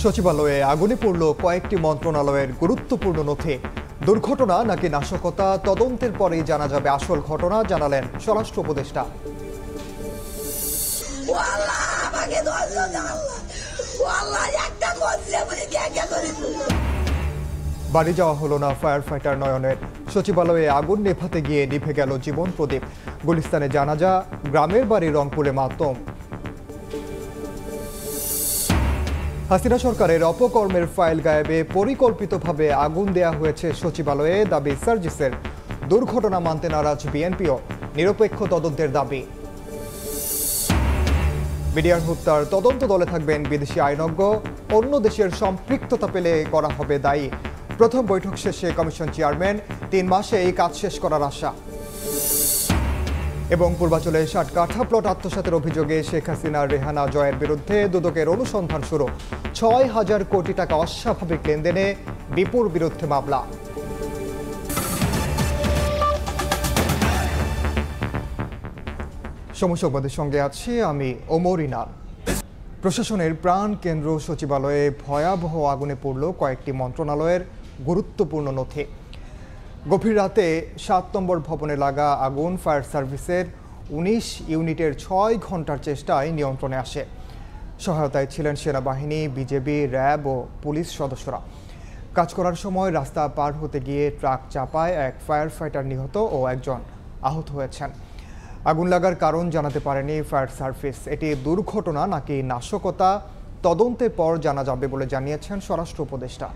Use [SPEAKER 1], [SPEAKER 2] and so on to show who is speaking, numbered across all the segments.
[SPEAKER 1] সচিবালয়ে আগুনে পড়ল কয়েকটি মন্ত্রণালয়ের গুরুত্বপূর্ণ নথি। দুর্ঘটনা নাকি নাশকতা, তদন্তের পরেই জানা যাবে আসল ঘটনা, জানালেন স্বরাষ্ট্র উপদেষ্টা। বাড়ি যাওয়া হলো না ফায়ার ফাইটার নয়নের। সচিবালয়ে আগুন নেভাতে গিয়ে নিভে গেল জীবন প্রদীপ। গুলিস্তানে জানাজা, গ্রামের বাড়ি রংপুরে মাতম। হাসিনা সরকারের অপকর্মের ফাইল গায়েবে পরিকল্পিতভাবে আগুন দেয়া হয়েছে সচিবালয়ে, দাবি সার্জিসের। দুর্ঘটনা মানতে নারাজ বিএনপিও, নিরপেক্ষ তদন্তের দাবি। বিডিআর হত্যার তদন্ত দলে থাকবেন বিদেশি আইনজ্ঞ, অন্য দেশের সম্পৃক্ততা পেলে করা হবে দায়ী। প্রথম বৈঠক শেষে কমিশন চেয়ারম্যান, 3 মাসেই কাজ শেষ করার আশা। এবং পূর্বাঞ্চলে 60 কাঠা প্লট আত্মসাতের অভিযোগে শেখ হাসিনা রেহানা জয়ের বিরুদ্ধে দুদকের অনুসন্ধান শুরু। 6,000 কোটি টাকা অস্বাভাবিক লেনদেনে বিপুর বিরুদ্ধে মামলা। সময় সংবাদের সঙ্গে আছি আমি ওমর ইনাল। প্রশাসনের প্রাণ কেন্দ্র সচিবালয়ে ভয়াবহ আগুনে পড়ল কয়েকটি মন্ত্রণালয়ের গুরুত্বপূর্ণ নথি। গভীর রাতে 7 নম্বর ভবনে লাগা আগুন ফায়ার সার্ভিসের 19 ইউনিটের 6 ঘন্টার চেষ্টায় নিয়ন্ত্রণে আসে। সহায়তায় ছিলেন সেনাবাহিনী, বিজেপি, র্যাব ও পুলিশ সদস্যরা। কাজ করার সময় রাস্তা পার হতে গিয়ে ট্রাক চাপায় এক ফায়ার ফাইটার নিহত ও একজন আহত হয়েছেন। আগুন লাগার কারণ জানাতে পারেনি ফায়ার সার্ভিস। এটি দুর্ঘটনা নাকি নাশকতা, তদন্তের পর জানা যাবে বলে জানিয়েছেন স্বরাষ্ট্র উপদেষ্টা।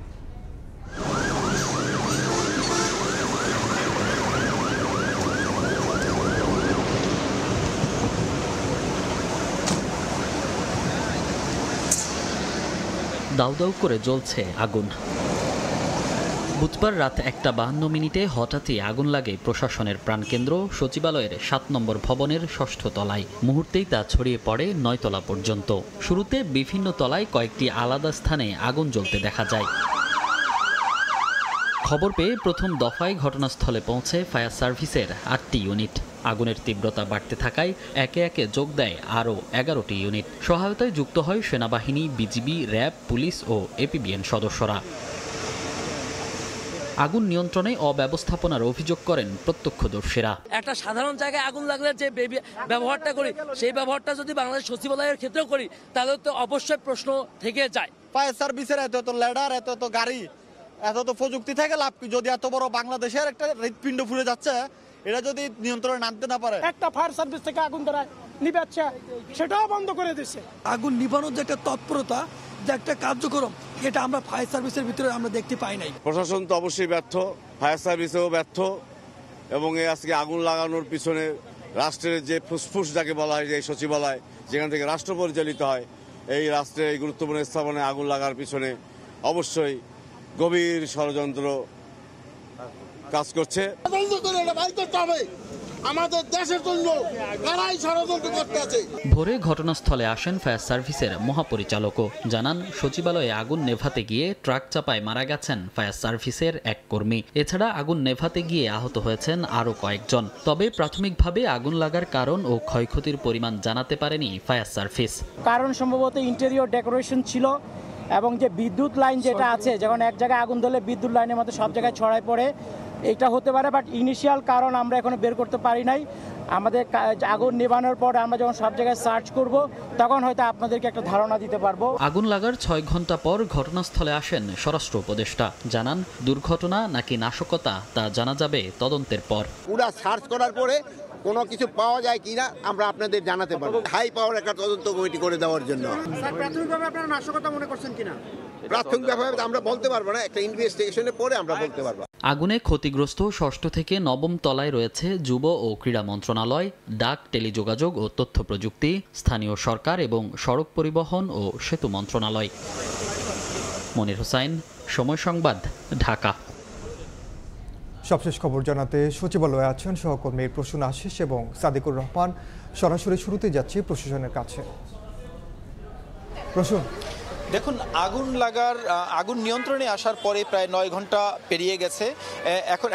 [SPEAKER 2] দাউ দাউ করে জ্বলছে আগুন। বুধবার রাত 1:52 হঠাৎই আগুন লাগে প্রশাসনের প্রাণকেন্দ্র সচিবালয়ের 7 নম্বর ভবনের 6ষ্ঠ তলায়। মুহূর্তেই তা ছড়িয়ে পড়ে 9 তলা পর্যন্ত। শুরুতে বিভিন্ন তলায় কয়েকটি আলাদা স্থানে আগুন জ্বলতে দেখা যায়। খবর পেয়ে প্রথম দফায় ঘটনাস্থলে পৌঁছে ফায়ার সার্ভিসের 8টি ইউনিট। আগুনের তীব্রতা বাড়তে থাকায় একে একে যোগ দেয় আরও 11টি ইউনিট। সহায়তায় যুক্ত হয় সেনাবাহিনী, বিজিবি, র্যাব, পুলিশ ও এপিবিএন সদস্যরা। আগুন নিয়ন্ত্রণে অব্যবস্থাপনার অভিযোগ করেন প্রত্যক্ষদর্শীরা।
[SPEAKER 3] একটা সাধারণ জায়গায় আগুন লাগলে যে ব্যবহারটা করি, সেই ব্যবহারটা যদি বাংলাদেশ সচিবালয়ের ক্ষেত্রেও করি, তাহলে তো অবশ্যই প্রশ্ন থেকে যায়।
[SPEAKER 4] ফায়ার সার্ভিসের এত ল্যাডার, এত গাড়ি, এত প্রযুক্তি থেকে লাভ কি? যদি এত বড় বাংলাদেশের একটা হৃৎপিণ্ড ফুলে যাচ্ছে, এটা যদি নিয়ন্ত্রণে নামতে না পারে।
[SPEAKER 5] একটা ফায়ার সার্ভিস থেকে আগুন ধরায় নিবাচ্ছে, সেটাও বন্ধ করে দিচ্ছে।
[SPEAKER 6] আগুন নিবানোর যে একটা তৎপরতা, যে একটা কার্যক্রম, এটা আমরা ফায়ার সার্ভিসের ভিতরে আমরা দেখতে পাই নাই।
[SPEAKER 7] প্রশাসন তো অবশ্যই ব্যর্থ, ফায়ার সার্ভিসেও ব্যর্থ, এবং এই আজকে আগুন লাগানোর পিছনে রাষ্ট্রের যে ফুসফুস যাকে বলা হয়, যে সচিবালয় যেখান থেকে রাষ্ট্র পরিচালিত হয়, এই রাষ্ট্রের এই গুরুত্বপূর্ণ স্থাপনায় আগুন লাগার পিছনে অবশ্যই গভীর ষড়যন্ত্র কাজ করছে।
[SPEAKER 8] আমাদের দেশের জন্য কারাই ষড়যন্ত্র করতে আছে।
[SPEAKER 2] ভোরে ঘটনাস্থলে আসেন ফায়ার সার্ভিসের মহাপরিচালকও। জানান সচিবালয়ে আগুন নেভাতে গিয়ে ট্রাক চাপায় মারা গেছেন ফায়ার সার্ভিসের এক কর্মী। এছাড়া আগুন নেভাতে গিয়ে আহত হয়েছেন আরও কয়েকজন। তবে প্রাথমিকভাবে আগুন লাগার কারণ ও ক্ষয়ক্ষতির পরিমাণ জানাতে পারেনি ফায়ার সার্ভিস।
[SPEAKER 5] কারণ সম্ভবত ইন্টেরিয়র ডেকোরেশন ছিল, এবং যে বিদ্যুৎ লাইন যেটা আছে, যখন এক জায়গায় আগুন ধরলে বিদ্যুৎ লাইনের মধ্যে সব জায়গায় ছড়ায় পড়ে, এটা হতে পারে। বাট ইনিশিয়াল কারণ আমরা এখনো বের করতে পারি নাই। আমাদের আগুন নেভানোর পর আমরা যখন সব জায়গায় সার্চ করব, তখন হয়তো আপনাদেরকে একটা ধারণা দিতে পারবো।
[SPEAKER 2] আগুন লাগার 6 ঘন্টা পর ঘটনাস্থলে আসেন স্বরাষ্ট্র উপদেষ্টা। জানান দুর্ঘটনা নাকি নাশকতা তা জানা যাবে তদন্তের পর।
[SPEAKER 8] পুরা সার্চ করার পরে কোনো কিছু পাওয়া যায় কিনা আমরা আপনাদের জানাতে পারবো। হাই পাওয়ার একটা তদন্ত কমিটি করে দেওয়ার জন্য।
[SPEAKER 5] স্যার, প্রাথমিকভাবে আপনারা নাশকতা মনে করছেন কিনা?
[SPEAKER 8] প্রাথমিকভাবে আমরা বলতে পারবো না, একটা ইনভেস্টিগেশনের পরে আমরা বলতে পারবো।
[SPEAKER 2] আগুনে ক্ষতিগ্রস্ত 6ষ্ঠ থেকে 9ম তলায় রয়েছে যুব ও ক্রীড়া মন্ত্রণালয়, ডাক, টেলিযোগাযোগ ও তথ্য প্রযুক্তি, স্থানীয় সরকার এবং সড়ক পরিবহন ও সেতু মন্ত্রণালয়। মনির হোসাইন, সময় সংবাদ, ঢাকা।
[SPEAKER 1] সবশেষ খবর জানাতে সচিবালয়ে আছেন সহকর্মী প্রসূন আশিস এবং সাদিকুর রহমান। সরাসরি শুরুতে যাচ্ছি প্রশাসনের কাছে। প্রসূন,
[SPEAKER 9] দেখুন, আগুন নিয়ন্ত্রণে আসার পরে প্রায় 9 ঘন্টা পেরিয়ে গেছে।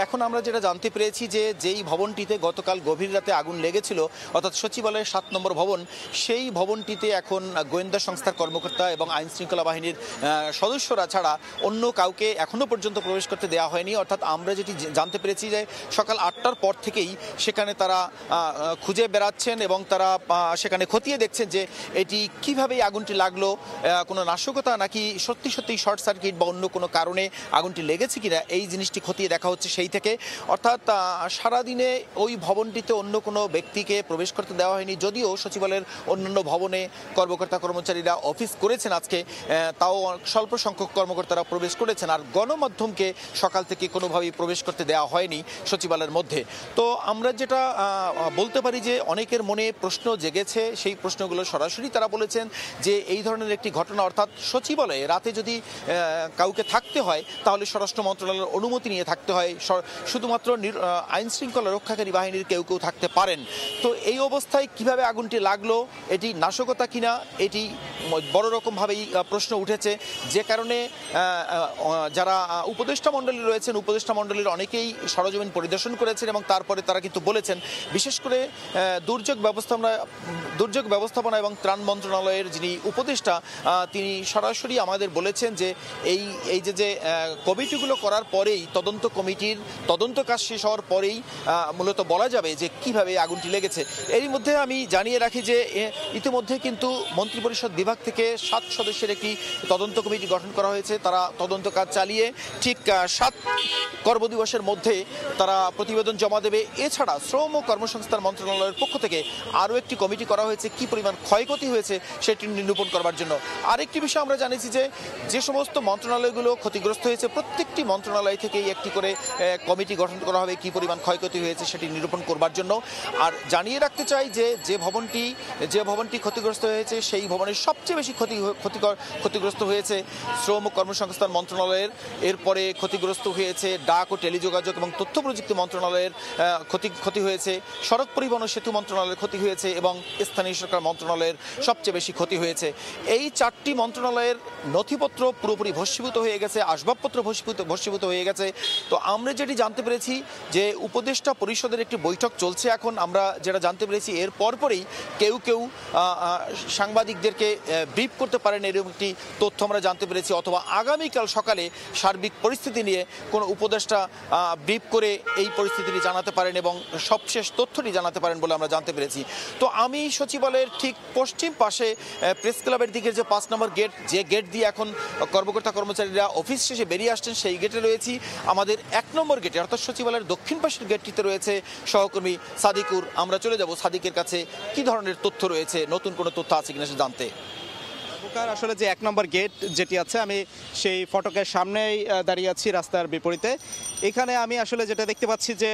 [SPEAKER 9] এখন আমরা যেটা জানতে পেরেছি যে যেই ভবনটিতে গতকাল গভীর রাতে আগুন লেগেছিল, অর্থাৎ সচিবালয়ের 7 নম্বর ভবন, সেই ভবনটিতে এখন গোয়েন্দা সংস্থার কর্মকর্তা এবং আইন শৃঙ্খলা বাহিনীর সদস্যরা ছাড়া অন্য কাউকে এখনো পর্যন্ত প্রবেশ করতে দেওয়া হয়নি। অর্থাৎ আমরা যেটি জানতে পেরেছি যে সকাল 8টার পর থেকেই সেখানে তারা খুঁজে বেড়াচ্ছেন এবং তারা সেখানে খতিয়ে দেখছেন যে এটি কিভাবে আগুনটি লাগলো, কোনো নাশকতা নাকি সত্যি সত্যি শর্ট সার্কিট বা অন্য কোনো কারণে আগুনটি লেগেছে কিনা, এই জিনিসটি খতিয়ে দেখা হচ্ছে সেই থেকে। অর্থাৎ সারাদিনে ওই ভবনটিতে অন্য কোনো ব্যক্তিকে প্রবেশ করতে দেওয়া হয়নি, যদিও সচিবালয়ের অন্যান্য ভবনে কর্মকর্তা কর্মচারীরা অফিস করেছেন আজকে, তাও স্বল্প সংখ্যক কর্মকর্তারা প্রবেশ করেছেন। আর গণমাধ্যমকে সকাল থেকে কোনোভাবেই প্রবেশ করতে দেওয়া হয়নি সচিবালয়ের মধ্যে। তো আমরা যেটা বলতে পারি যে অনেকের মনে প্রশ্ন জেগেছে, সেই প্রশ্নগুলো সরাসরি তারা বলেছেন যে এই ধরনের একটি ঘটনা, অর্থাৎ সচিবালয়ে রাতে যদি কাউকে থাকতে হয় তাহলে স্বরাষ্ট্র মন্ত্রণালয়ের অনুমতি নিয়ে থাকতে হয়, শুধুমাত্র আইন শৃঙ্খলা রক্ষাকারী বাহিনীর কেউ থাকতে পারেন। তো এই অবস্থায় কিভাবে আগুনটি লাগলো, এটি নাশকতা কিনা, এটি বড় রকমভাবেই প্রশ্ন উঠেছে। যে কারণে যারা উপদেষ্টা মণ্ডলী রয়েছেন, উপদেষ্টা মণ্ডলীর অনেকেই সরজমিন পরিদর্শন করেছেন এবং তারপরে তারা কিন্তু বলেছেন, বিশেষ করে দুর্যোগ ব্যবস্থাপনা এবং ত্রাণ মন্ত্রণালয়ের যিনি উপদেষ্টা, তিনি সরাসরি আমাদের বলেছেন যে এই যে কমিটিগুলো করার পরেই, তদন্ত কমিটির তদন্ত কাজ শেষ হওয়ার পরেই মূলত বলা যাবে যে কিভাবে আগুনটি লেগেছে। এরই মধ্যে আমি জানিয়ে রাখি যে ইতিমধ্যে কিন্তু মন্ত্রিপরিষদ বিভাগ থেকে 7 সদস্যের একটি তদন্ত কমিটি গঠন করা হয়েছে। তারা তদন্ত কাজ চালিয়ে ঠিক 7 কর্মদিবসের মধ্যে তারা প্রতিবেদন জমা দেবে। এছাড়া শ্রম ও কর্মসংস্থান মন্ত্রণালয়ের পক্ষ থেকে আরও একটি কমিটি করা হয়েছে কি পরিমাণ ক্ষয়ক্ষতি হয়েছে সেটি নিরূপণ করবার জন্য। আরেকটি বিষয় আমরা জানিয়েছি যে সমস্ত মন্ত্রণালয়গুলো ক্ষতিগ্রস্ত হয়েছে, প্রত্যেকটি মন্ত্রণালয় থেকেই একটি করে কমিটি গঠন করা হবে কি পরিমাণ ক্ষয়ক্ষতি হয়েছে সেটি নিরূপণ করবার জন্য। আর জানিয়ে রাখতে চাই যে ভবনটি ক্ষতিগ্রস্ত হয়েছে, সেই ভবনের সবচেয়ে বেশি ক্ষতিগ্রস্ত হয়েছে শ্রম ও কর্মসংস্থান মন্ত্রণালয়ের, এরপরে ক্ষতিগ্রস্ত হয়েছে ডাক ও টেলিযোগাযোগ এবং তথ্য প্রযুক্তি মন্ত্রণালয়ের ক্ষতি হয়েছে, সড়ক পরিবহন ও সেতু মন্ত্রণালয়ের ক্ষতি হয়েছে এবং স্থানীয় সরকার মন্ত্রণালয়ের সবচেয়ে বেশি ক্ষতি হয়েছে। এই 4টি মন্ত্রণালয়ের নথিপত্র পুরোপুরি ভস্মীভূত হয়ে গেছে, আসবাবপত্র ভস্মীভূত হয়ে গেছে। তো আমরা যেটি জানতে পেরেছি যে উপদেষ্টা পরিষদের একটি বৈঠক চলছে এখন, আমরা যেটা জানতে পেরেছি এর পরপরই কেউ সাংবাদিকদেরকে ব্রিফ করতে পারেন, এরকম একটি তথ্য আমরা জানতে পেরেছি, অথবা আগামীকাল সকালে সার্বিক পরিস্থিতি নিয়ে কোনো উপদেষ্টা ব্রিফ করে এই পরিস্থিতিটি জানাতে পারেন এবং সবশেষ তথ্যটি জানাতে পারেন বলে আমরা জানতে পেরেছি। তো আমি সচিবালয়ের ঠিক পশ্চিম পাশে প্রেস ক্লাবের দিকে যে 5 নম্বর গেট, যে গেট দিয়ে এখন কর্মকর্তা কর্মচারীরা অফিস শেষে বেরিয়ে আসছেন, সেই গেটে রয়েছি। আমাদের 1 নম্বর গেটে অর্থাৎ সচিবালয়ের দক্ষিণ পাশের গেটটিতে রয়েছে সহকর্মী সাদিকুর। আমরা চলে যাব সাদিকের কাছে, কি ধরনের তথ্য রয়েছে, নতুন কোনো তথ্য আছে কিনা সে জানতে।
[SPEAKER 10] আসলে যে 1 নম্বর গেট যেটি আছে, আমি সেই ফটকের সামনেই দাঁড়িয়ে আছি রাস্তার বিপরীতে। এখানে আমি আসলে যেটা দেখতে পাচ্ছি যে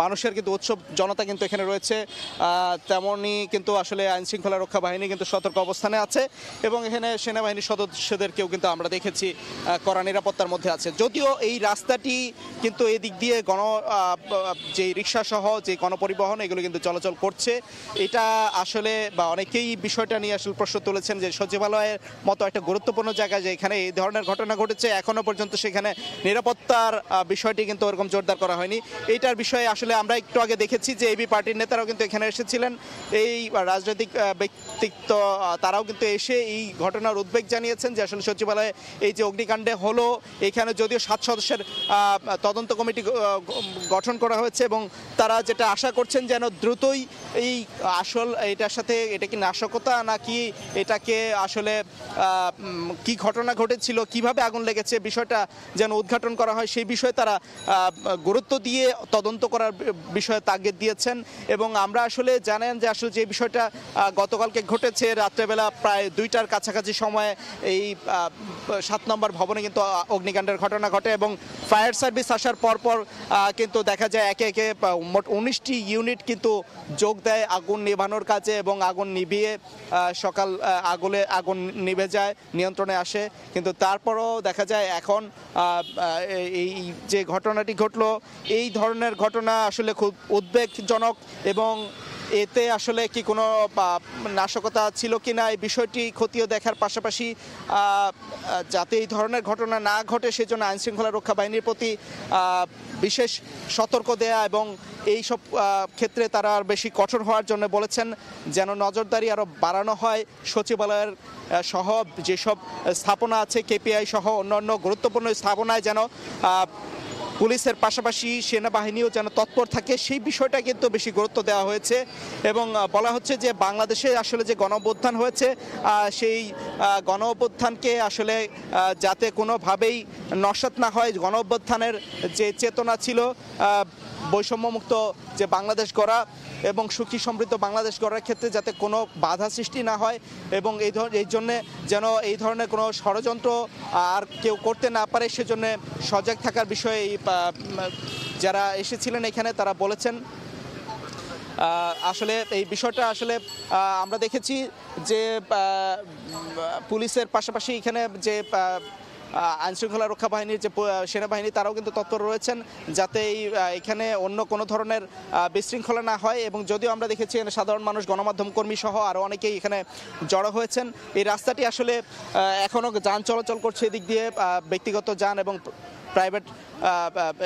[SPEAKER 10] মানুষের কিন্তু উৎসব জনতা কিন্তু এখানে রয়েছে, তেমনই কিন্তু আসলে আইন শৃঙ্খলা রক্ষা বাহিনী কিন্তু সতর্ক অবস্থানে আছে এবং এখানে সেনাবাহিনীর সদস্যদেরকেও কিন্তু আমরা দেখেছি কড়া নিরাপত্তার মধ্যে আছে। যদিও এই রাস্তাটি কিন্তু এদিক দিয়ে যে রিক্সা সহ যে গণপরিবহন এগুলো কিন্তু চলাচল করছে। এটা আসলে বা অনেকেই বিষয়টা নিয়ে আসলে প্রশ্ন তুলেছেন যে সচিবালয়ের মতো একটা গুরুত্বপূর্ণ জায়গা যেখানে এই ধরনের ঘটনা ঘটেছে, এখনো পর্যন্ত সেখানে নিরাপত্তার বিষয়টি কিন্তু ওরকম জোরদার করা হয়নি। এইটার বিষয়ে আসলে আমরা একটু আগে দেখেছি যে এবি পার্টির নেতারাও কিন্তু এখানে এসেছিলেন, এই রাজনৈতিক ব্যক্তিত্ব তারাও কিন্তু এসে এই ঘটনার উদ্বেগ জানিয়েছেন যে আসলে সচিবালয়ে এই যে অগ্নিকাণ্ডে হলো, এখানে যদিও 7 সদস্যের তদন্ত কমিটি গঠন করা হয়েছে এবং তারা যেটা আশা করছেন যেন দ্রুতই এই এটার সাথে এটা কি নাশকতা নাকি এটাকে আসলে কি ঘটনা ঘটেছিল, কিভাবে আগুন লেগেছে, বিষয়টা যেন উদ্ঘাটন করা হয়, সেই বিষয়ে তারা গুরুত্ব দিয়ে তদন্ত করার বিষয়ে তাগিদ দিয়েছেন। এবং আমরা আসলে জানেন যে আসলে যে বিষয়টা গতকালকে ঘটেছে রাত্রেবেলা প্রায় 2টার কাছাকাছি সময়ে এই 7 নম্বর ভবনে কিন্তু অগ্নিকাণ্ডের ঘটনা ঘটে এবং ফায়ার সার্ভিস আসার পরপর কিন্তু দেখা যায় একে একে মোট 19টি ইউনিট কিন্তু যোগ দেয় আগুন নেভানোর কাজে এবং আগুন নিভিয়ে আগুন নিভে যায়, নিয়ন্ত্রণে আসে। কিন্তু তারপরও দেখা যায় এখন এই যে ঘটনাটি ঘটলো, এই ধরনের ঘটনা আসলে খুব উদ্বেগজনক এবং এতে আসলে কি কোনো নাশকতা ছিল কিনা এই বিষয়টি খতিয়ে দেখার পাশাপাশি যাতে এই ধরনের ঘটনা না ঘটে সেজন্য আইনশৃঙ্খলা রক্ষা বাহিনীর প্রতি বিশেষ সতর্ক দেয়া এবং এই সব ক্ষেত্রে তারা আর বেশি কঠোর হওয়ার জন্য বলেছেন, যেন নজরদারি আরও বাড়ানো হয়। সচিবালয়ের সহ যেসব স্থাপনা আছে কেপিআই সহ অন্যান্য গুরুত্বপূর্ণ স্থাপনায় যেন পুলিশের পাশাপাশি সেনাবাহিনীও যেন তৎপর থাকে সেই বিষয়টা কিন্তু বেশি গুরুত্ব দেওয়া হয়েছে। এবং বলা হচ্ছে যে বাংলাদেশে আসলে যে গণঅভ্যুত্থান হয়েছে সেই গণঅভ্যুত্থানকে আসলে যাতে কোনোভাবেই নস্যাৎ না হয়, গণঅভ্যুত্থানের যে চেতনা ছিল বৈষম্যমুক্ত যে বাংলাদেশ গড়া এবং সুখী সমৃদ্ধ বাংলাদেশ গড়ার ক্ষেত্রে যাতে কোনো বাধা সৃষ্টি না হয় এবং এই জন্যে যেন এই ধরনের কোনো ষড়যন্ত্র আর কেউ করতে না পারে সেজন্য সজাগ থাকার বিষয়ে যারা এসেছিলেন এখানে তারা বলেছেন। আসলে এই বিষয়টা আসলে আমরা দেখেছি যে পুলিশের পাশাপাশি এখানে যে আইনশৃঙ্খলা রক্ষা বাহিনীর যে সেনাবাহিনী তারাও কিন্তু তৎপর রয়েছেন যাতে এখানে অন্য কোনো ধরনের বিশৃঙ্খলা না হয়। এবং যদিও আমরা দেখেছি সাধারণ মানুষ, গণমাধ্যম কর্মী সহ আরও অনেকেই এখানে জড়ো হয়েছেন। এই রাস্তাটি আসলে এখনও যান চলাচল করছে, এদিক দিয়ে ব্যক্তিগত যান এবং প্রাইভেট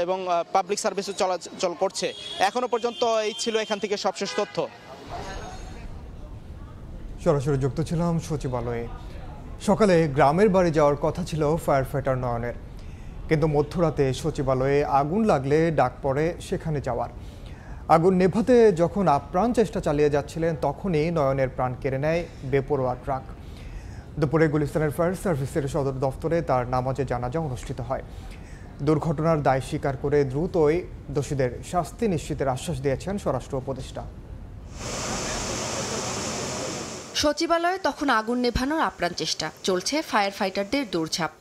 [SPEAKER 10] এবং পাবলিক সার্ভিসও চলাচল করছে। এখনো পর্যন্ত এই ছিল এখান থেকে সবশেষ তথ্য।
[SPEAKER 1] সরাসরি যুক্ত ছিলাম সচিবালয়ে। সকালে গ্রামের বাড়ি যাওয়ার কথা ছিল ফায়ার ফাইটার নয়নের, কিন্তু মধ্যরাতে সচিবালয়ে আগুন লাগলে ডাক পড়ে সেখানে যাওয়ার। আগুন নেভাতে যখন আপ্রাণ চেষ্টা চালিয়ে যাচ্ছিলেন তখনই নয়নের প্রাণ কেড়ে নেয় বেপরোয়া ট্রাক। দুপুরে গুলিস্তানের ফায়ার সার্ভিসের সদর দফতরে তার নামাজে জানাজা অনুষ্ঠিত হয়। দুর্ঘটনার দায় স্বীকার করে দ্রুতই দোষীদের শাস্তি নিশ্চিতের আশ্বাস দিয়েছেন স্বরাষ্ট্র উপদেষ্টা।
[SPEAKER 11] সচিবালয়ে তখন আগুন নেভানোর আপ্রাণ চেষ্টা চলছে, ফায়ার ফাইটারদের দৌড়ঝাঁপ।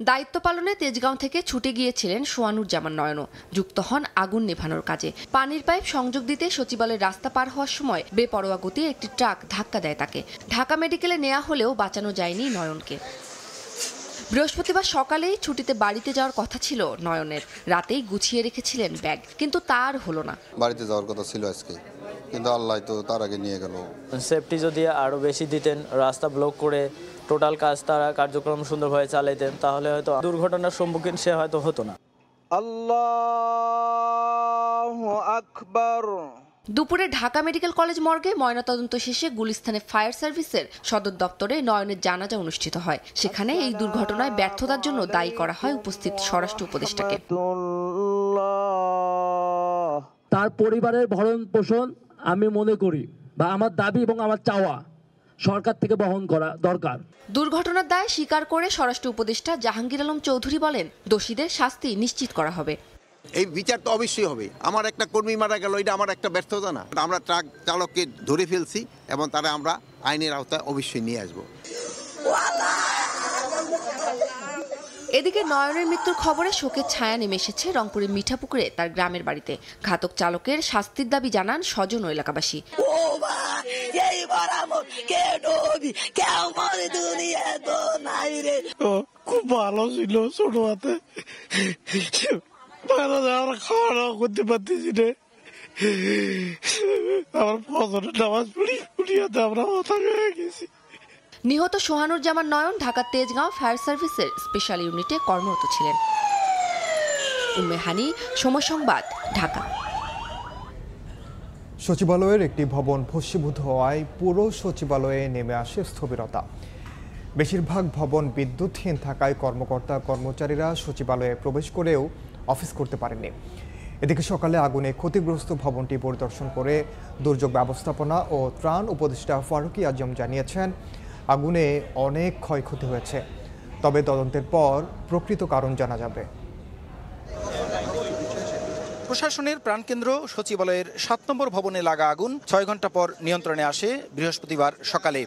[SPEAKER 11] দায়িত্ব পালনে তেজগাঁও থেকে ছুটে গিয়েছিলেন সোয়ানুজ্জামান নয়নও, যুক্ত হন আগুন নেভানোর কাজে। পানির পাইপ সংযোগ দিতে সচিবালয়ের রাস্তা পার হওয়ার সময় বেপরোয়া গতির একটি ট্রাক ধাক্কা দেয় তাকে। ঢাকা মেডিকেলে নেওয়া হলেও বাঁচানো যায়নি নয়নকে। বৃহস্পতিবার সকালেই ছুটিতে বাড়িতে যাওয়ার কথা ছিল নয়নের। রাতেই গুছিয়ে রেখেছিলেন ব্যাগ, কিন্তু তার হলো না।
[SPEAKER 12] বাড়িতে যাওয়ার কথা ছিল আজকে, কিন্তু আল্লাহ তো তার আগে নিয়ে গেল।
[SPEAKER 13] সেফটি যদি আরও বেশি দিতেন, রাস্তা ব্লক করে টোটাল কাজ তারা কার্যক্রম সুন্দরভাবে চালাইতেন, তাহলে হয়তো দুর্ঘটনার সম্মুখীন সে হয়তো হতো না।
[SPEAKER 10] আল্লাহু আকবার।
[SPEAKER 11] দুপুরে ঢাকা মেডিকেল কলেজ মর্গে ময়নাতদন্ত শেষে গুলিস্তানে ফায়ার সার্ভিসের সদর দপ্তরে নয়নের জানাজা অনুষ্ঠিত হয়। সেখানে এই দুর্ঘটনায় ব্যর্থতার জন্য দায়ী করা হয় উপস্থিত স্বরাষ্ট্র উপদেষ্টাকে।
[SPEAKER 14] তার পরিবারের ভরণ পোষণ আমি মনে করি বা আমার দাবি এবং আমার চাওয়া সরকার থেকে বহন করা দরকার।
[SPEAKER 11] দুর্ঘটনার দায় স্বীকার করে স্বরাষ্ট্র উপদেষ্টা জাহাঙ্গীর আলম চৌধুরী বলেন, দোষীদের শাস্তি নিশ্চিত করা হবে।
[SPEAKER 8] এই বিচার তো অবশ্যই হবে। আমার একটা কর্মী মারা গেল, এটা আমার একটা ব্যর্থতা না। আমরা ট্রাক চালককে ধরে ফেলছি এবং তারা আমরা আইনের আওতায় অবশ্যই নিয়ে আসবো।
[SPEAKER 11] এদিকে নয়নের মৃত্যুর খবরে শোকের ছায়া নেমে এসেছে রংপুরের মিঠাপুকুরে তার গ্রামের বাড়িতে। ঘাতক চালকের শাস্তির দাবি জানান স্বজন ও এলাকাবাসী।
[SPEAKER 6] খুব ভালো ছিল, ছোট হাতে আমরা খাওয়া দাওয়া করতে পারতেছি না। আমার ফজরের নামাজ পড়িয়াতে আমরা মাথা হয়ে গেছি।
[SPEAKER 11] নিহত সোহানুজ্জামান নয়ন ঢাকার তেজগাঁও ফায়ার সার্ভিসের স্পেশাল ইউনিটে কর্মরত ছিলেন। উম্মে হানি, সময় সংবাদ, ঢাকা।
[SPEAKER 1] সচিবালয়ের একটি ভবন ভস্মীভূত হওয়ায় পুরো সচিবালয়ে নেমে আসে স্থবিরতা। বেশিরভাগ ভবন বিদ্যুৎহীন থাকায় কর্মকর্তা কর্মচারীরা সচিবালয়ে প্রবেশ করেও অফিস করতে পারেননি। এদিকে সকালে আগুনে ক্ষতিগ্রস্ত ভবনটি পরিদর্শন করে দুর্যোগ ব্যবস্থাপনা ও ত্রাণ উপদেষ্টা ফারুকী আজম জানিয়েছেন, আগুনে অনেক ক্ষয়ক্ষতি হয়েছে, তবে তদন্তের পর প্রকৃত কারণ জানা যাবে।
[SPEAKER 9] প্রশাসনের প্রাণকেন্দ্র সচিবালয়ের ৭ নম্বর ভবনে লাগা আগুন ৬ ঘন্টা পর নিয়ন্ত্রণে আসে বৃহস্পতিবার সকালে।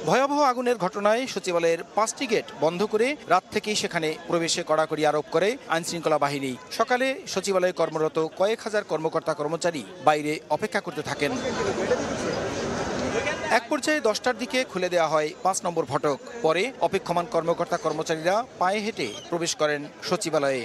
[SPEAKER 9] ভয়াবহ আগুনের ঘটনায় সচিবালয়ের 5টি গেট বন্ধ করে রাত থেকেই সেখানে প্রবেশে কড়াকড়ি আরোপ করে আইনশৃঙ্খলা বাহিনী। সকালে সচিবালয়ে কর্মরত কয়েক হাজার কর্মকর্তা কর্মচারী বাইরে অপেক্ষা করতে থাকেন। এক পর্যায়ে 10টার দিকে খুলে দেওয়া হয় 5 নম্বর ফটক। পরে অপেক্ষমান কর্মকর্তা কর্মচারীরা পায়ে হেঁটে প্রবেশ করেন সচিবালয়ে।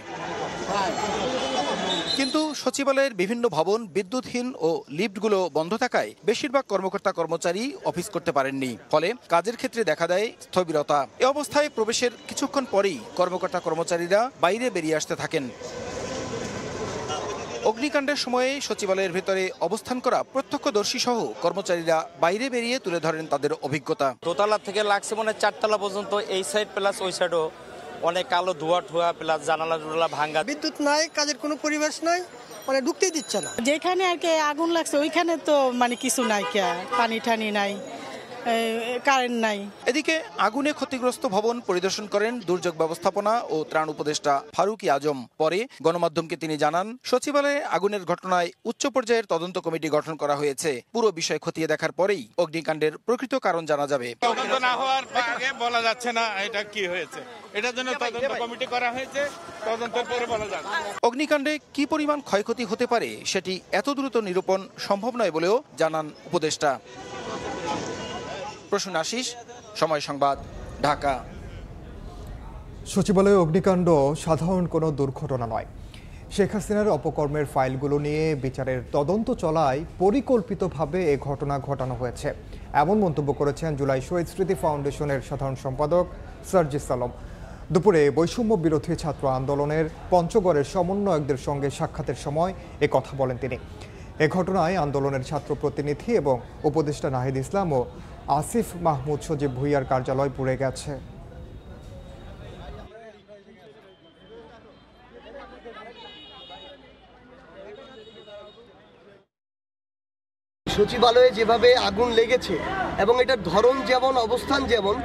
[SPEAKER 9] কিন্তু সচিবালয়ের বিভিন্ন ভবন বিদ্যুৎহীন ও লিফটগুলো বন্ধ থাকায় বেশিরভাগ কর্মকর্তা কর্মচারী অফিস করতে পারেননি, ফলে কাজের ক্ষেত্রে দেখা দেয় স্থবিরতা। এ অবস্থায় প্রবেশের কিছুক্ষণ পরেই কর্মকর্তা কর্মচারীরা বাইরে বেরিয়ে আসতে থাকেন। অগ্নিকাণ্ডের সময়ে সচিবালয়ের ভেতরে অবস্থান করা প্রত্যক্ষদর্শী সহ কর্মচারীরা বাইরে বেরিয়ে তুলে ধরেন তাদের অভিজ্ঞতা।
[SPEAKER 15] দোতলা থেকে লাগছে মনে 4 তলা পর্যন্ত, এই সাইড প্লাস ওই সাইডও অনেক কালো ধোয়া ঠোয়া প্লাস জানালা ভাঙ্গা।
[SPEAKER 16] বিদ্যুৎ নাই, কাজের কোনো পরিবেশ নাই, মানে ঢুকতেই দিচ্ছে না। যেখানে আর কি আগুন লাগছে ওইখানে তো মানে কিছু নাই, পানি ঠানি নাই, কারেন্ট নাই।
[SPEAKER 9] এদিকে আগুনে ক্ষতিগ্রস্ত ভবন পরিদর্শন করেন দুর্যোগ ব্যবস্থাপনা ও ত্রাণ উপদেষ্টা ফারুকী আজম। পরে গণমাধ্যমকে তিনি জানান, সচিবালয়ে আগুনের ঘটনায় উচ্চ পর্যায়ের তদন্ত কমিটি গঠন করা হয়েছে। পুরো বিষয় খতিয়ে দেখার পরেই অগ্নিকাণ্ডের প্রকৃত কারণ জানা যাবে।
[SPEAKER 17] তদন্ত না হওয়ার আগে বলা যাচ্ছে না এটা কি হয়েছে, এটার জন্য তদন্ত কমিটি করা হয়েছে, তদন্তের পরে বলা যাবে।
[SPEAKER 9] অগ্নিকাণ্ডে কি পরিমাণ ক্ষয়ক্ষতি হতে পারে সেটি এত দ্রুত নিরূপণ সম্ভব নয় বলেও জানান উপদেষ্টা। প্রসূন আশিস, সময় সংবাদ, ঢাকা।
[SPEAKER 1] সচিবালয়ে অগ্নিকাণ্ড সাধারণ কোনো দুর্ঘটনা নয়। শেখ হাসিনার অপকর্মের ফাইলগুলো নিয়ে বিচারের তদন্ত চলায় পরিকল্পিতভাবে এ ঘটনা ঘটানো হয়েছে, এমন মন্তব্য করেছেন জুলাই শহীদ স্মৃতি ফাউন্ডেশনের সাধারণ সম্পাদক সার্জিস আলম। দুপুরে বৈষম্য বিরোধী ছাত্র আন্দোলনের পঞ্চগড়ের সমন্বয়কদের সঙ্গে সাক্ষাতের সময় এ কথা বলেন তিনি। এ ঘটনায় আন্দোলনের ছাত্র প্রতিনিধি এবং উপদেষ্টা নাহিদ ইসলাম ও আসিফ মাহমুদ সজীব ভুইয়ার কার্যালয় পুড়ে গেছে।
[SPEAKER 18] সচিবালয়ে যেভাবে আগুন লেগেছে এবং এটার ধরন যেমন, অবস্থান যেমন,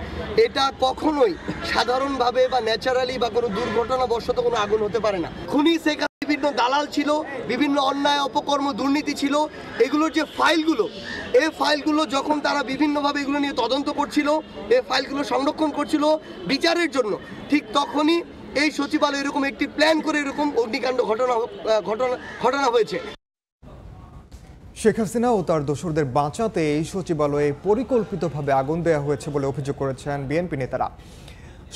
[SPEAKER 18] এটা কখনোই সাধারণভাবে বা ন্যাচারালি বা কোনো দুর্ঘটনাবশত কোনো আগুন হতে পারে না। খুনি সেখানে বিভিন্ন দালাল ছিল, বিভিন্ন অন্যায় অপকর্ম দুর্নীতি ছিল। এগুলোর যে ফাইলগুলো, এই ফাইলগুলো যখন তারা বিভিন্নভাবে এগুলো নিয়ে তদন্ত করছিল, এই ফাইলগুলো সংরক্ষণ করছিল বিচারের জন্য, ঠিক তখনই এই সচিবালয় এরকম একটি প্ল্যান করে এরকম অগ্নিকাণ্ড ঘটনা হয়েছে।
[SPEAKER 1] শেখ হাসিনা ও তার দোসরদের বাঁচাতে এই সচিবালয়ে পরিকল্পিতভাবে আগুন দেওয়া হয়েছে বলে অভিযোগ করেছেন বিএনপি নেতারা।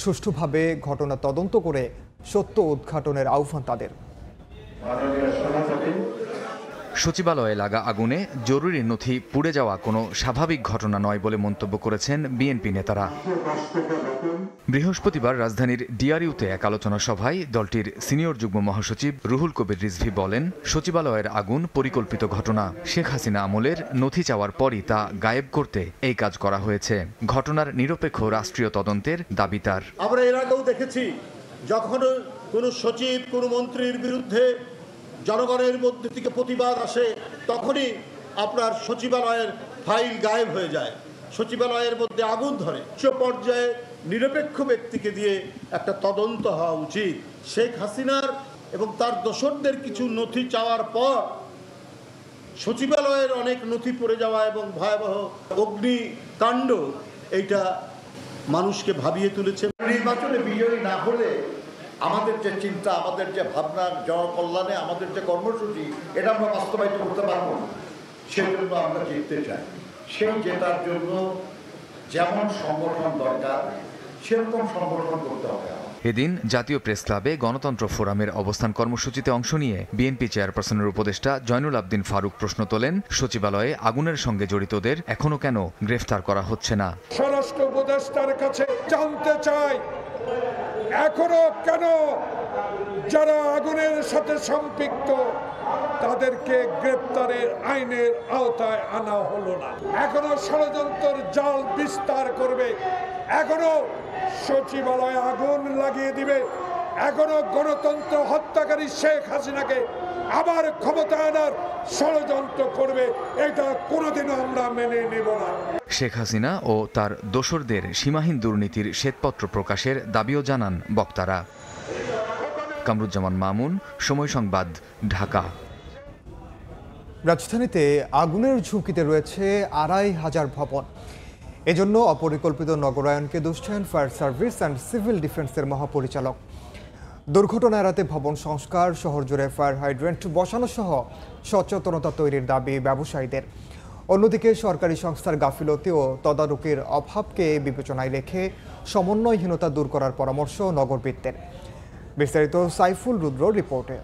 [SPEAKER 1] সুষ্ঠুভাবে ঘটনা তদন্ত করে সত্য উদ্ঘাটনের আহ্বান তাদের।
[SPEAKER 19] সচিবালয়ে লাগা আগুনে জরুরি নথি পুড়ে যাওয়া কোনো স্বাভাবিক ঘটনা নয় বলে মন্তব্য করেছেন বিএনপি নেতারা। বৃহস্পতিবার রাজধানীর ডিআরইউতে এক আলোচনা সভায় দলটির সিনিয়র যুগ্ম মহাসচিব রুহুল কবির রিজভী বলেন, সচিবালয়ের আগুন পরিকল্পিত ঘটনা। শেখ হাসিনা আমলের নথি চাওয়ার পরই তা গায়েব করতে এই কাজ করা হয়েছে। ঘটনার নিরপেক্ষ রাষ্ট্রীয় তদন্তের দাবি তার।
[SPEAKER 20] আমরা এর আগেও দেখেছি, যখন কোনো সচিব কোনো মন্ত্রীর বিরুদ্ধে জনগণের মধ্যে থেকে প্রতিবাদ আসে, তখনই আপনার সচিবালয়ের ফাইল গায়েব হয়ে যায়, সচিবালয়ের মধ্যে আগুন ধরে। উচ্চ পর্যায়ে নিরপেক্ষ ব্যক্তিকে দিয়ে একটা তদন্ত হওয়া উচিত। শেখ হাসিনার এবং তার দোসরদের কিছু নথি চাওয়ার পর সচিবালয়ের অনেক নথি পড়ে যাওয়া এবং ভয়াবহ অগ্নিকাণ্ড, এইটা মানুষকে ভাবিয়ে তুলেছে।
[SPEAKER 21] নির্বাচনে বিজয়ী না হলে আমাদের যে চিন্তা, আমাদের যে ভাবনা, জনকল্যাণে আমাদের যে কর্মসূচি, এটা আমরা বাস্তবায়িত করতে পারবো না। সেজন্য আমরা জিততে চাই। সেই জেতার জন্য যেমন সংগঠন দরকার সেরকম সংগঠন করতে হবে।
[SPEAKER 19] এদিন জাতীয় প্রেস ক্লাবে গণতন্ত্র ফোরামের অবস্থান কর্মসূচিতে অংশ নিয়ে বিএনপি চেয়ারপারসনের উপদেষ্টা জয়নুল আবদিন ফারুক প্রশ্ন তোলেন, সচিবালয়ে আগুনের সঙ্গে জড়িতদের এখনো কেন গ্রেফতার করা হচ্ছে না।
[SPEAKER 22] স্বরাষ্ট্র উপদেষ্টার কাছে জানতে চাই, এখনো কেন যারা আগুনের সাথে সম্পৃক্ত তাদেরকে গ্রেপ্তারের আইনের আওতায় আনা হলো না? এখনো ষড়যন্ত্রের জাল বিস্তার করবে, এখনো সচিবালয়ে আগুন লাগিয়ে দিবে, এখনো গণতন্ত্র হত্যাকারী শেখ হাসিনাকে আবার ক্ষমতা আনার ষড়যন্ত্র করবে। এটা কোনোদিনও আমরা মেনে নেব না।
[SPEAKER 19] শেখ হাসিনা ও তার দোসরদের সীমাহীন দুর্নীতির শ্বেতপত্র প্রকাশের দাবিও জানান বক্তারা। কামরুজ্জামান মামুন, সময় সংবাদ, ঢাকা।
[SPEAKER 1] রাজধানীতে আগুনের ঝুঁকিতে রয়েছে ২৫০০ ভবন। এজন্য অপরিকল্পিত নগরায়নকে দুষছেন ফায়ার সার্ভিস অ্যান্ড সিভিল ডিফেন্সের মহাপরিচালক। দুর্ঘটনা এড়াতে ভবন সংস্কার, শহর জুড়ে ফায়ার হাইড্রেন্ট বসানো সহ সচেতনতা তৈরির দাবি ব্যবসায়ীদের। অন্যদিকে সরকারি সংস্থার গাফিলতি ও তদারকির অভাবকে বিবেচনায় রেখে সমন্বয়হীনতা দূর করার পরামর্শ নগরবিদদের। বিস্তারিত সাইফুল রুদ্র রিপোর্টে।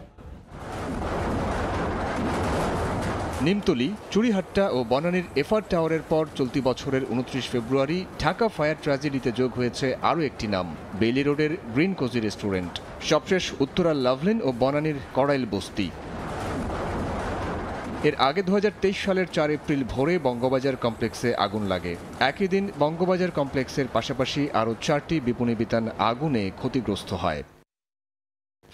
[SPEAKER 3] নিমতলী, চুড়িহাট্টা ও বনানীর এফআর টাওয়ারের পর চলতি বছরের 29 ফেব্রুয়ারি ঢাকা ফায়ার ট্র্যাজেডিতে যোগ হয়েছে আরও একটি নাম, বেইলি রোডের গ্রিন কোজি রেস্টুরেন্ট। সবশেষ উত্তরার লাভলেন ও বনানীর কড়াইল বস্তি। এর আগে 2023 সালের 4 এপ্রিল ভোরে বঙ্গবাজার কমপ্লেক্সে আগুন লাগে। একই দিন বঙ্গবাজার কমপ্লেক্সের পাশাপাশি আরও 4টি বিপণী বিতান আগুনে ক্ষতিগ্রস্ত হয়।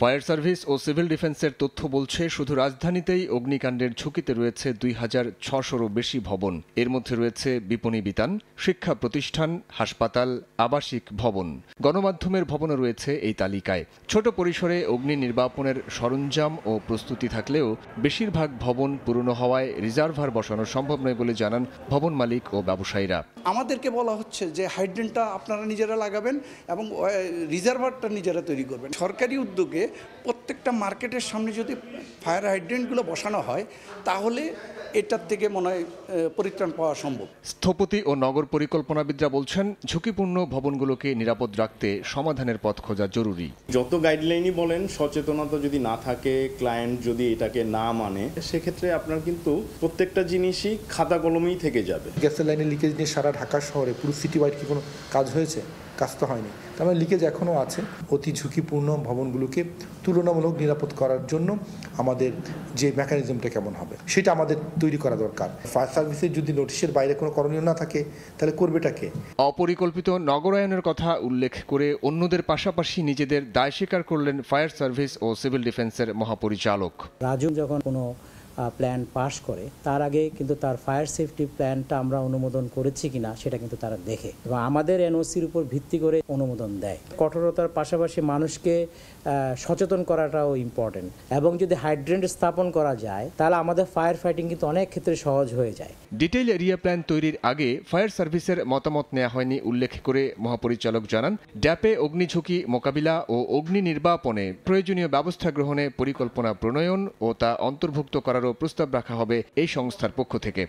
[SPEAKER 3] ফায়ার সার্ভিস ও সিভিল ডিফেন্সের তথ্য বলছে, শুধু রাজধানীতেই অগ্নিকাণ্ডের ঝুঁকিতে রয়েছে 2600-রও বেশি ভবন। এর মধ্যে রয়েছে বিপণী বিতান, শিক্ষা প্রতিষ্ঠান, হাসপাতাল, আবাসিক ভবন। গণমাধ্যমের ভবনও রয়েছে এই তালিকায়। ছোট পরিসরে অগ্নি নির্বাপনের সরঞ্জাম ও প্রস্তুতি থাকলেও বেশিরভাগ ভবন পুরনো হওয়ায় রিজার্ভার বসানো সম্ভব নয় বলে জানান ভবন মালিক ও ব্যবসায়ীরা।
[SPEAKER 4] আমাদেরকে বলা হচ্ছে যে হাইড্রেন্টটা আপনারা নিজেরা লাগাবেন এবং রিজার্ভারটা নিজেরা তৈরি করবেন। সরকারি উদ্যোগে প্রত্যেকটা মার্কেটের সামনে যদি ফায়ার হাইড্রেন্টগুলো বসানো হয় তাহলে এটার থেকে মনে হয় পরিত্রাণ পাওয়া সম্ভব।
[SPEAKER 3] স্থপতি ও নগর পরিকল্পনাবিদরা বলছেন, ঝুঁকিপূর্ণ ভবনগুলোকে নিরাপদ রাখতে সমাধানের পথ খোঁজা জরুরি।
[SPEAKER 23] যত গাইডলাইনই বলেন, সচেতনতা যদি না থাকে, ক্লায়েন্ট যদি এটাকে না মানে, সেক্ষেত্রে আপনার কিন্তু প্রত্যেকটা জিনিসই খাতা কলমেই থেকে যাবে।
[SPEAKER 24] গ্যাসের লাইনের লিকেজ নিয়ে সারা ঢাকা শহরে পুরো সিটি ওয়াইড কি কোনো কাজ হয়েছে? কাজ তো হয়নি। তার মানে লিকেজ এখনও আছে। অতি ঝুঁকিপূর্ণ ভবনগুলোকে তুলনামূলক নিরাপদ করার জন্য আমাদের যে মেকানিজমটা কেমন হবে সেটা আমাদের তৈরি করা দরকার। ফায়ার সার্ভিসের যদি নোটিশের বাইরে কোনো করণীয় না থাকে তাহলে করবেটা কে?
[SPEAKER 3] অপরিকল্পিত নগরায়নের কথা উল্লেখ করে অন্যদের পাশাপাশি নিজেদের দায় স্বীকার করলেন ফায়ার সার্ভিস ও সিভিল ডিফেন্সের মহাপরিচালক।
[SPEAKER 5] রাজু যখন কোনো প্ল্যান পাস করে তার আগে কিন্তু তার ফায়ার সেফটি প্ল্যানটা আমরা অনুমোদন করেছি কিনা সেটা কিন্তু তারা দেখে এবং আমাদের এনওসির উপর ভিত্তি করে অনুমোদন দেয়। কঠোরতার পাশাপাশি মানুষকে সচেতন করাটাও ইম্পর্টেন্ট এবং যদি হাইড্রেন্ট স্থাপন করা যায় তাহলে আমাদের ফায়ার ফাইটিং কিন্তু অনেক ক্ষেত্রে সহজ হয়ে যায়।
[SPEAKER 3] ডিটেইল এরিয়া প্ল্যান তৈরির আগে ফায়ার সার্ভিসের মতামত নেওয়া হয়নি উল্লেখ করে মহাপরিচালক জানান, ড্যাপে অগ্নিঝুঁকি মোকাবিলা ও অগ্নি নির্বাপনে প্রয়োজনীয় ব্যবস্থা গ্রহণে পরিকল্পনা প্রণয়ন ও তা অন্তর্ভুক্ত করারও প্রস্তাব রাখা হবে এই সংস্থার পক্ষ থেকে।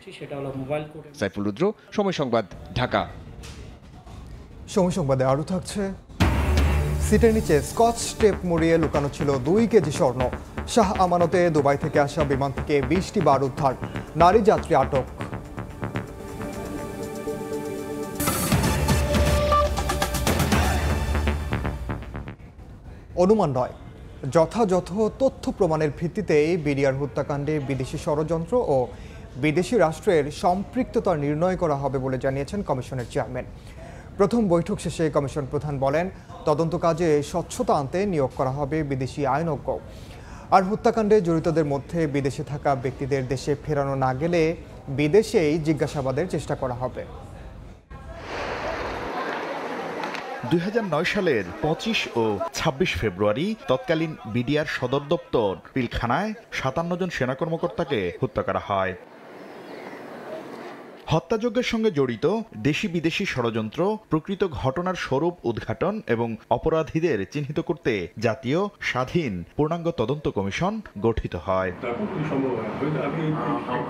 [SPEAKER 3] সাইফুল রুদ্র, সময় সংবাদ, ঢাকা।
[SPEAKER 1] সময় সংবাদে আরও থাকছে, সিটের নিচে স্কচ টেপ মুড়িয়ে লুকানো ছিল 2 কেজি স্বর্ণ। শাহ আমানতে দুবাই থেকে আসা বিমান থেকে 20টি বার উদ্ধার, নারী যাত্রী আটক। অনুমান নয়, যথাযথ তথ্য প্রমাণের ভিত্তিতেই বিডিআর হত্যাকাণ্ডে বিদেশি ষড়যন্ত্র ও বিদেশি রাষ্ট্রের সম্পৃক্ততা নির্ণয় করা হবে বলে জানিয়েছেন কমিশনের চেয়ারম্যান। প্রথম বৈঠক শেষে কমিশন প্রধান বলেন, তদন্ত কাজে স্বচ্ছতা আনতে নিয়োগ করা হবে বিদেশি আইনজ্ঞ। আর হত্যাকাণ্ডে জড়িতদের মধ্যে বিদেশে থাকা ব্যক্তিদের দেশে ফেরানো না গেলে বিদেশেই জিজ্ঞাসাবাদের চেষ্টা করা হবে।
[SPEAKER 25] 2009 সালের 25 ও 26 ফেব্রুয়ারি তৎকালীন বিডিআর সদর দপ্তর পিলখানায় 57 জন সেনা কর্মকর্তাকে হত্যা করা হয়। হত্যাযজ্ঞের সঙ্গে জড়িত দেশি বিদেশি ষড়যন্ত্র, প্রকৃত ঘটনার স্বরূপ উদ্ঘাটন এবং অপরাধীদের চিহ্নিত করতে জাতীয় স্বাধীন পূর্ণাঙ্গ তদন্ত কমিশন গঠিত হয়।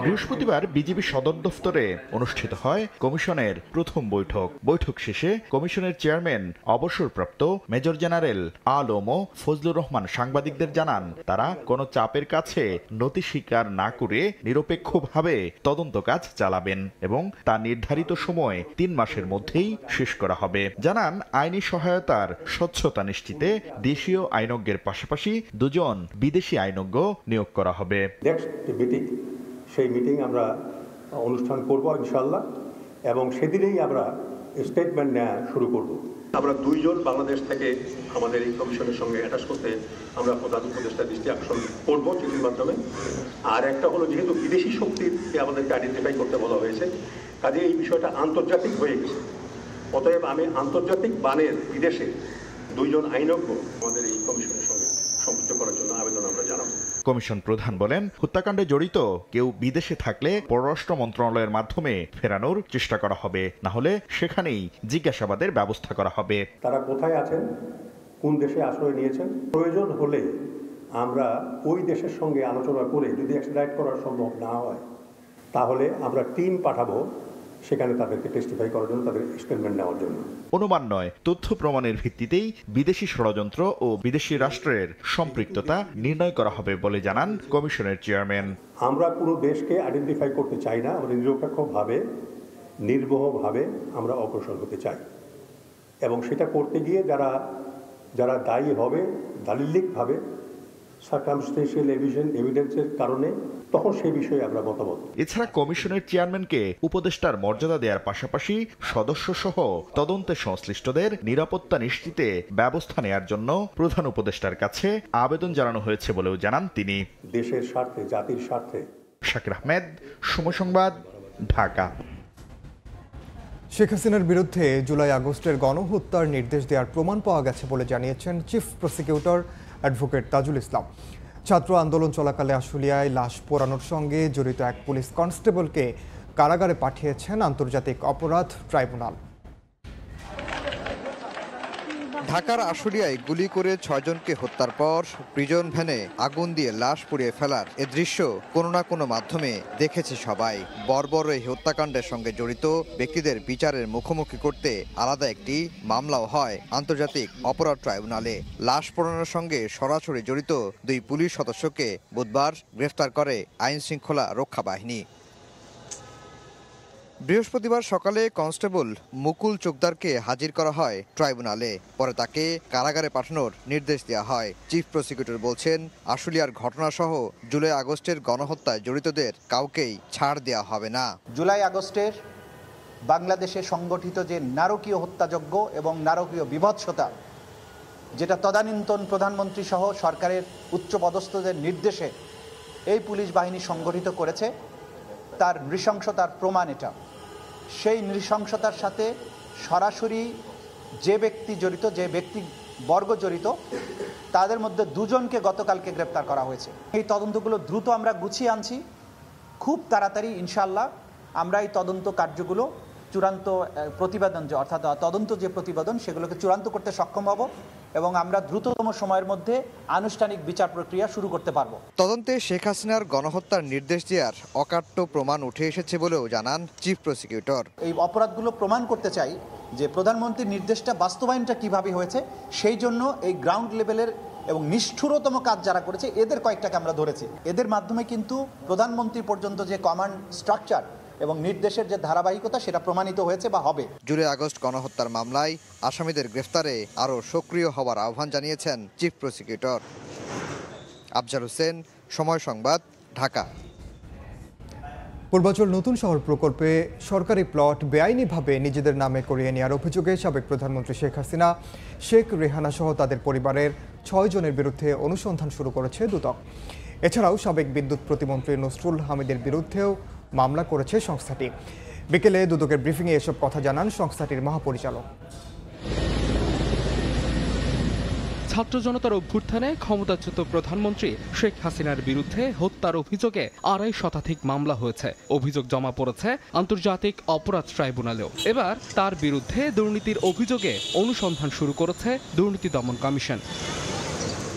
[SPEAKER 25] বৃহস্পতিবার বিজিবি সদর দফতরে অনুষ্ঠিত হয় কমিশনের প্রথম বৈঠক। বৈঠক শেষে কমিশনের চেয়ারম্যান অবসরপ্রাপ্ত মেজর জেনারেল আলম ফজলুর রহমান সাংবাদিকদের জানান, তারা কোনো চাপের কাছে নতি স্বীকার না করে নিরপেক্ষভাবে তদন্ত কাজ চালাবেন এবং তা নির্ধারিত সময় 3 মাসের মধ্যেই শেষ করা হবে। জানান, আইনি সহায়তার স্বচ্ছতা নিশ্চিতে দেশীয় আইনজ্ঞের পাশাপাশি 2 জন বিদেশি আইনজ্ঞ নিয়োগ করা হবে।
[SPEAKER 26] সেই মিটিং আমরা অনুষ্ঠান করব ইনশাআল্লাহ এবং সেদিনেই আমরা স্টেটমেন্ট নেওয়া শুরু করব। আমরা 2 জন বাংলাদেশ থেকে আমাদের এই কমিশনের সঙ্গে অ্যাটাচ করতে আমরা প্রধান উপদেষ্টা দৃষ্টি আকর্ষণ করব চিঠির মাধ্যমে। আর একটা হলো, যেহেতু বিদেশি শক্তিকে আমাদেরকে আইডেন্টিফাই করতে বলা হয়েছে, কাজে এই বিষয়টা আন্তর্জাতিক হয়ে গেছে। অতএব আমি আন্তর্জাতিক বানের বিদেশে 2 জন আইনজ্ঞ আমাদের এই কমিশনের সঙ্গে সম্পৃক্ত করার জন্য আবেদন আমরা জানাবো।
[SPEAKER 25] কমিশন প্রধান বলেন, হত্যাকাণ্ডে জড়িত কেউ বিদেশে থাকলে পররাষ্ট্র মন্ত্রণালয়ের মাধ্যমে ফেরানোর চেষ্টা করা হবে, না হলে সেখানেই জিজ্ঞাসাবাদের ব্যবস্থা করা হবে।
[SPEAKER 26] তারা কোথায় আছেন, কোন দেশে আশ্রয় নিয়েছেন, প্রয়োজন হলে আমরা ওই দেশের সঙ্গে আলোচনা করে যদি এক্সট্রাডিট করা সম্ভব না হয় তাহলে আমরা টিম পাঠাবো সেখানে তাদেরকে টেস্টিফাই করার জন্য, তাদের স্টেটমেন্ট নেওয়ার জন্য।
[SPEAKER 25] অনুমান নয়, তথ্য প্রমাণের ভিত্তিতেই বিদেশি ষড়যন্ত্র ও বিদেশি রাষ্ট্রের সম্পৃক্ততা নির্ণয় করা হবে বলে জানান কমিশনের চেয়ারম্যান।
[SPEAKER 26] আমরা কোনো দেশকে আইডেন্টিফাই করতে চাই না, আমরা নিরপেক্ষভাবে নির্ভয়ভাবে আমরা অগ্রসর হতে চাই, এবং সেটা করতে গিয়ে যারা দায়ী হবে দালিলিকভাবে সার্কামস্টেন্সিয়াল এভিডেন্সের কারণে, তখন সেই বিষয়ে আমরা মতামত।
[SPEAKER 25] এছাড়া কমিশনের চেয়ারম্যানকে উপদেষ্টার মর্যাদা দেওয়ার পাশাপাশি সদস্যসহ তদন্তে সংশ্লিষ্টদের নিরাপত্তা নিশ্চিতে ব্যবস্থা নেওয়ার জন্য প্রধান উপদেষ্টার কাছে আবেদন জানানো হয়েছে বলেও জানান তিনি।
[SPEAKER 26] দেশের স্বার্থে, জাতির স্বার্থে।
[SPEAKER 25] শাকির আহমেদ, সময় সংবাদ, ঢাকা।
[SPEAKER 1] শেখ হাসিনার বিরুদ্ধে জুলাই আগস্টের গণহত্যার নির্দেশ দেওয়ার প্রমাণ পাওয়া গেছে বলে জানিয়েছেন chief prosecutor advocate Tajul Islam. ছাত্র আন্দোলন চলাকালে আশুলিয়ায় লাশ পোড়ানোর সঙ্গে জড়িত এক পুলিশ কনস্টেবলকে কারাগারে পাঠিয়েছেন আন্তর্জাতিক অপরাধ ট্রাইব্যুনাল।
[SPEAKER 2] ঢাকার আশুলিয়ায় গুলি করে ৬ জনকে হত্যার পর প্রিজন ভ্যানে আগুন দিয়ে লাশ পুড়িয়ে ফেলার এ দৃশ্য কোনো না কোনো মাধ্যমে দেখেছে সবাই। বর্বর এই হত্যাকাণ্ডের সঙ্গে জড়িত ব্যক্তিদের বিচারের মুখোমুখি করতে আলাদা একটি মামলাও হয় আন্তর্জাতিক অপরাধ ট্রাইব্যুনালে। লাশ পোড়ানোর সঙ্গে সরাসরি জড়িত ২ পুলিশ সদস্যকে বুধবার গ্রেফতার করে আইন শৃঙ্খলা রক্ষা বাহিনী। বৃহস্পতিবার সকালে কনস্টেবল মুকুল চোকদারকে হাজির করা হয় ট্রাইব্যুনালে। পরে তাকে কারাগারে পাঠানোর নির্দেশ দেওয়া হয়। চিফ প্রসিকিউটর বলছেন, আশুলিয়ার ঘটনাসহ জুলাই আগস্টের গণহত্যায় জড়িতদের কাউকেই ছাড় দেওয়া হবে না।
[SPEAKER 7] জুলাই আগস্টের বাংলাদেশে সংগঠিত যে নারকীয় হত্যাযজ্ঞ এবং নারকীয় বিভৎসতা, যেটা তদানীন্তন প্রধানমন্ত্রী সহ সরকারের উচ্চপদস্থদের নির্দেশে এই পুলিশ বাহিনী সংগঠিত করেছে, তার নৃশংসতার প্রমাণ এটা। সেই নৃশংসতার সাথে সরাসরি যে ব্যক্তি জড়িত, যে ব্যক্তিবর্গ জড়িত, তাদের মধ্যে 2 জনকে গতকালকে গ্রেপ্তার করা হয়েছে। এই তদন্তগুলো দ্রুত আমরা গুছিয়ে আনছি। খুব তাড়াতাড়ি ইনশাআল্লাহ আমরা এই তদন্ত কার্যগুলো চূড়ান্ত প্রতিবেদন, অর্থাৎ তদন্ত যে প্রতিবেদন, সেগুলোকে চূড়ান্ত করতে সক্ষম হব এবং আমরা দ্রুততম সময়ের মধ্যে আনুষ্ঠানিক বিচার প্রক্রিয়া শুরু করতে পারব।
[SPEAKER 2] তদন্তে শেখ হাসিনার গণহত্যার নির্দেশ দেওয়ার অকাট্য প্রমাণ উঠে এসেছে বলেও জানান চিফ প্রসিকিউটর।
[SPEAKER 7] এই অপরাধগুলো প্রমাণ করতে চাই যে প্রধানমন্ত্রীর নির্দেশটা বাস্তবায়নটা কিভাবে হয়েছে, সেই জন্য এই গ্রাউন্ড লেভেলের এবং নিষ্ঠুরতম কাজ যারা করেছে এদের কয়েকটাকে আমরা ধরেছি। এদের মাধ্যমে কিন্তু প্রধানমন্ত্রী পর্যন্ত যে কমান্ড স্ট্রাকচার এবং নির্দেশের যে ধারাবাহিকতা, সেটা প্রমাণিত হয়েছে বা হবে।
[SPEAKER 2] জুলাই আগস্ট গণহত্যার মামলায় আসামিদের গ্রেফতারে আরও সক্রিয় হওয়ার আহ্বান জানিয়েছেন চিফ প্রসিকিউটর। আফজাল হোসেন, সময় সংবাদ, ঢাকা।
[SPEAKER 1] পূর্বাচল নতুন শহর প্রকল্পে সরকারি প্লট বেআইনিভাবে নিজেদের নামে করিয়ে নেওয়ার অভিযোগে সাবেক প্রধানমন্ত্রী শেখ হাসিনা, শেখ রেহানা সহ তাদের পরিবারের 6 জনের বিরুদ্ধে অনুসন্ধান শুরু করেছে দুদক। এছাড়াও সাবেক বিদ্যুৎ প্রতিমন্ত্রী নসরুল হামিদের বিরুদ্ধেও মামলা করেছে সংস্থাটি। বিকেলে দুদকের ব্রিফিংয়ে এসব কথা জানান সংস্থাটির মহাপরিচালক।
[SPEAKER 10] ছাত্র জনতার অভ্যুত্থানে ক্ষমতাচ্যুত প্রধানমন্ত্রী শেখ হাসিনার বিরুদ্ধে হত্যার অভিযোগে 2.5 শতাধিক মামলা হয়েছে। অভিযোগ জমা পড়েছে আন্তর্জাতিক অপরাধ ট্রাইব্যুনালেও। এবার তার বিরুদ্ধে দুর্নীতির অভিযোগে অনুসন্ধান শুরু করেছে দুর্নীতি দমন কমিশন।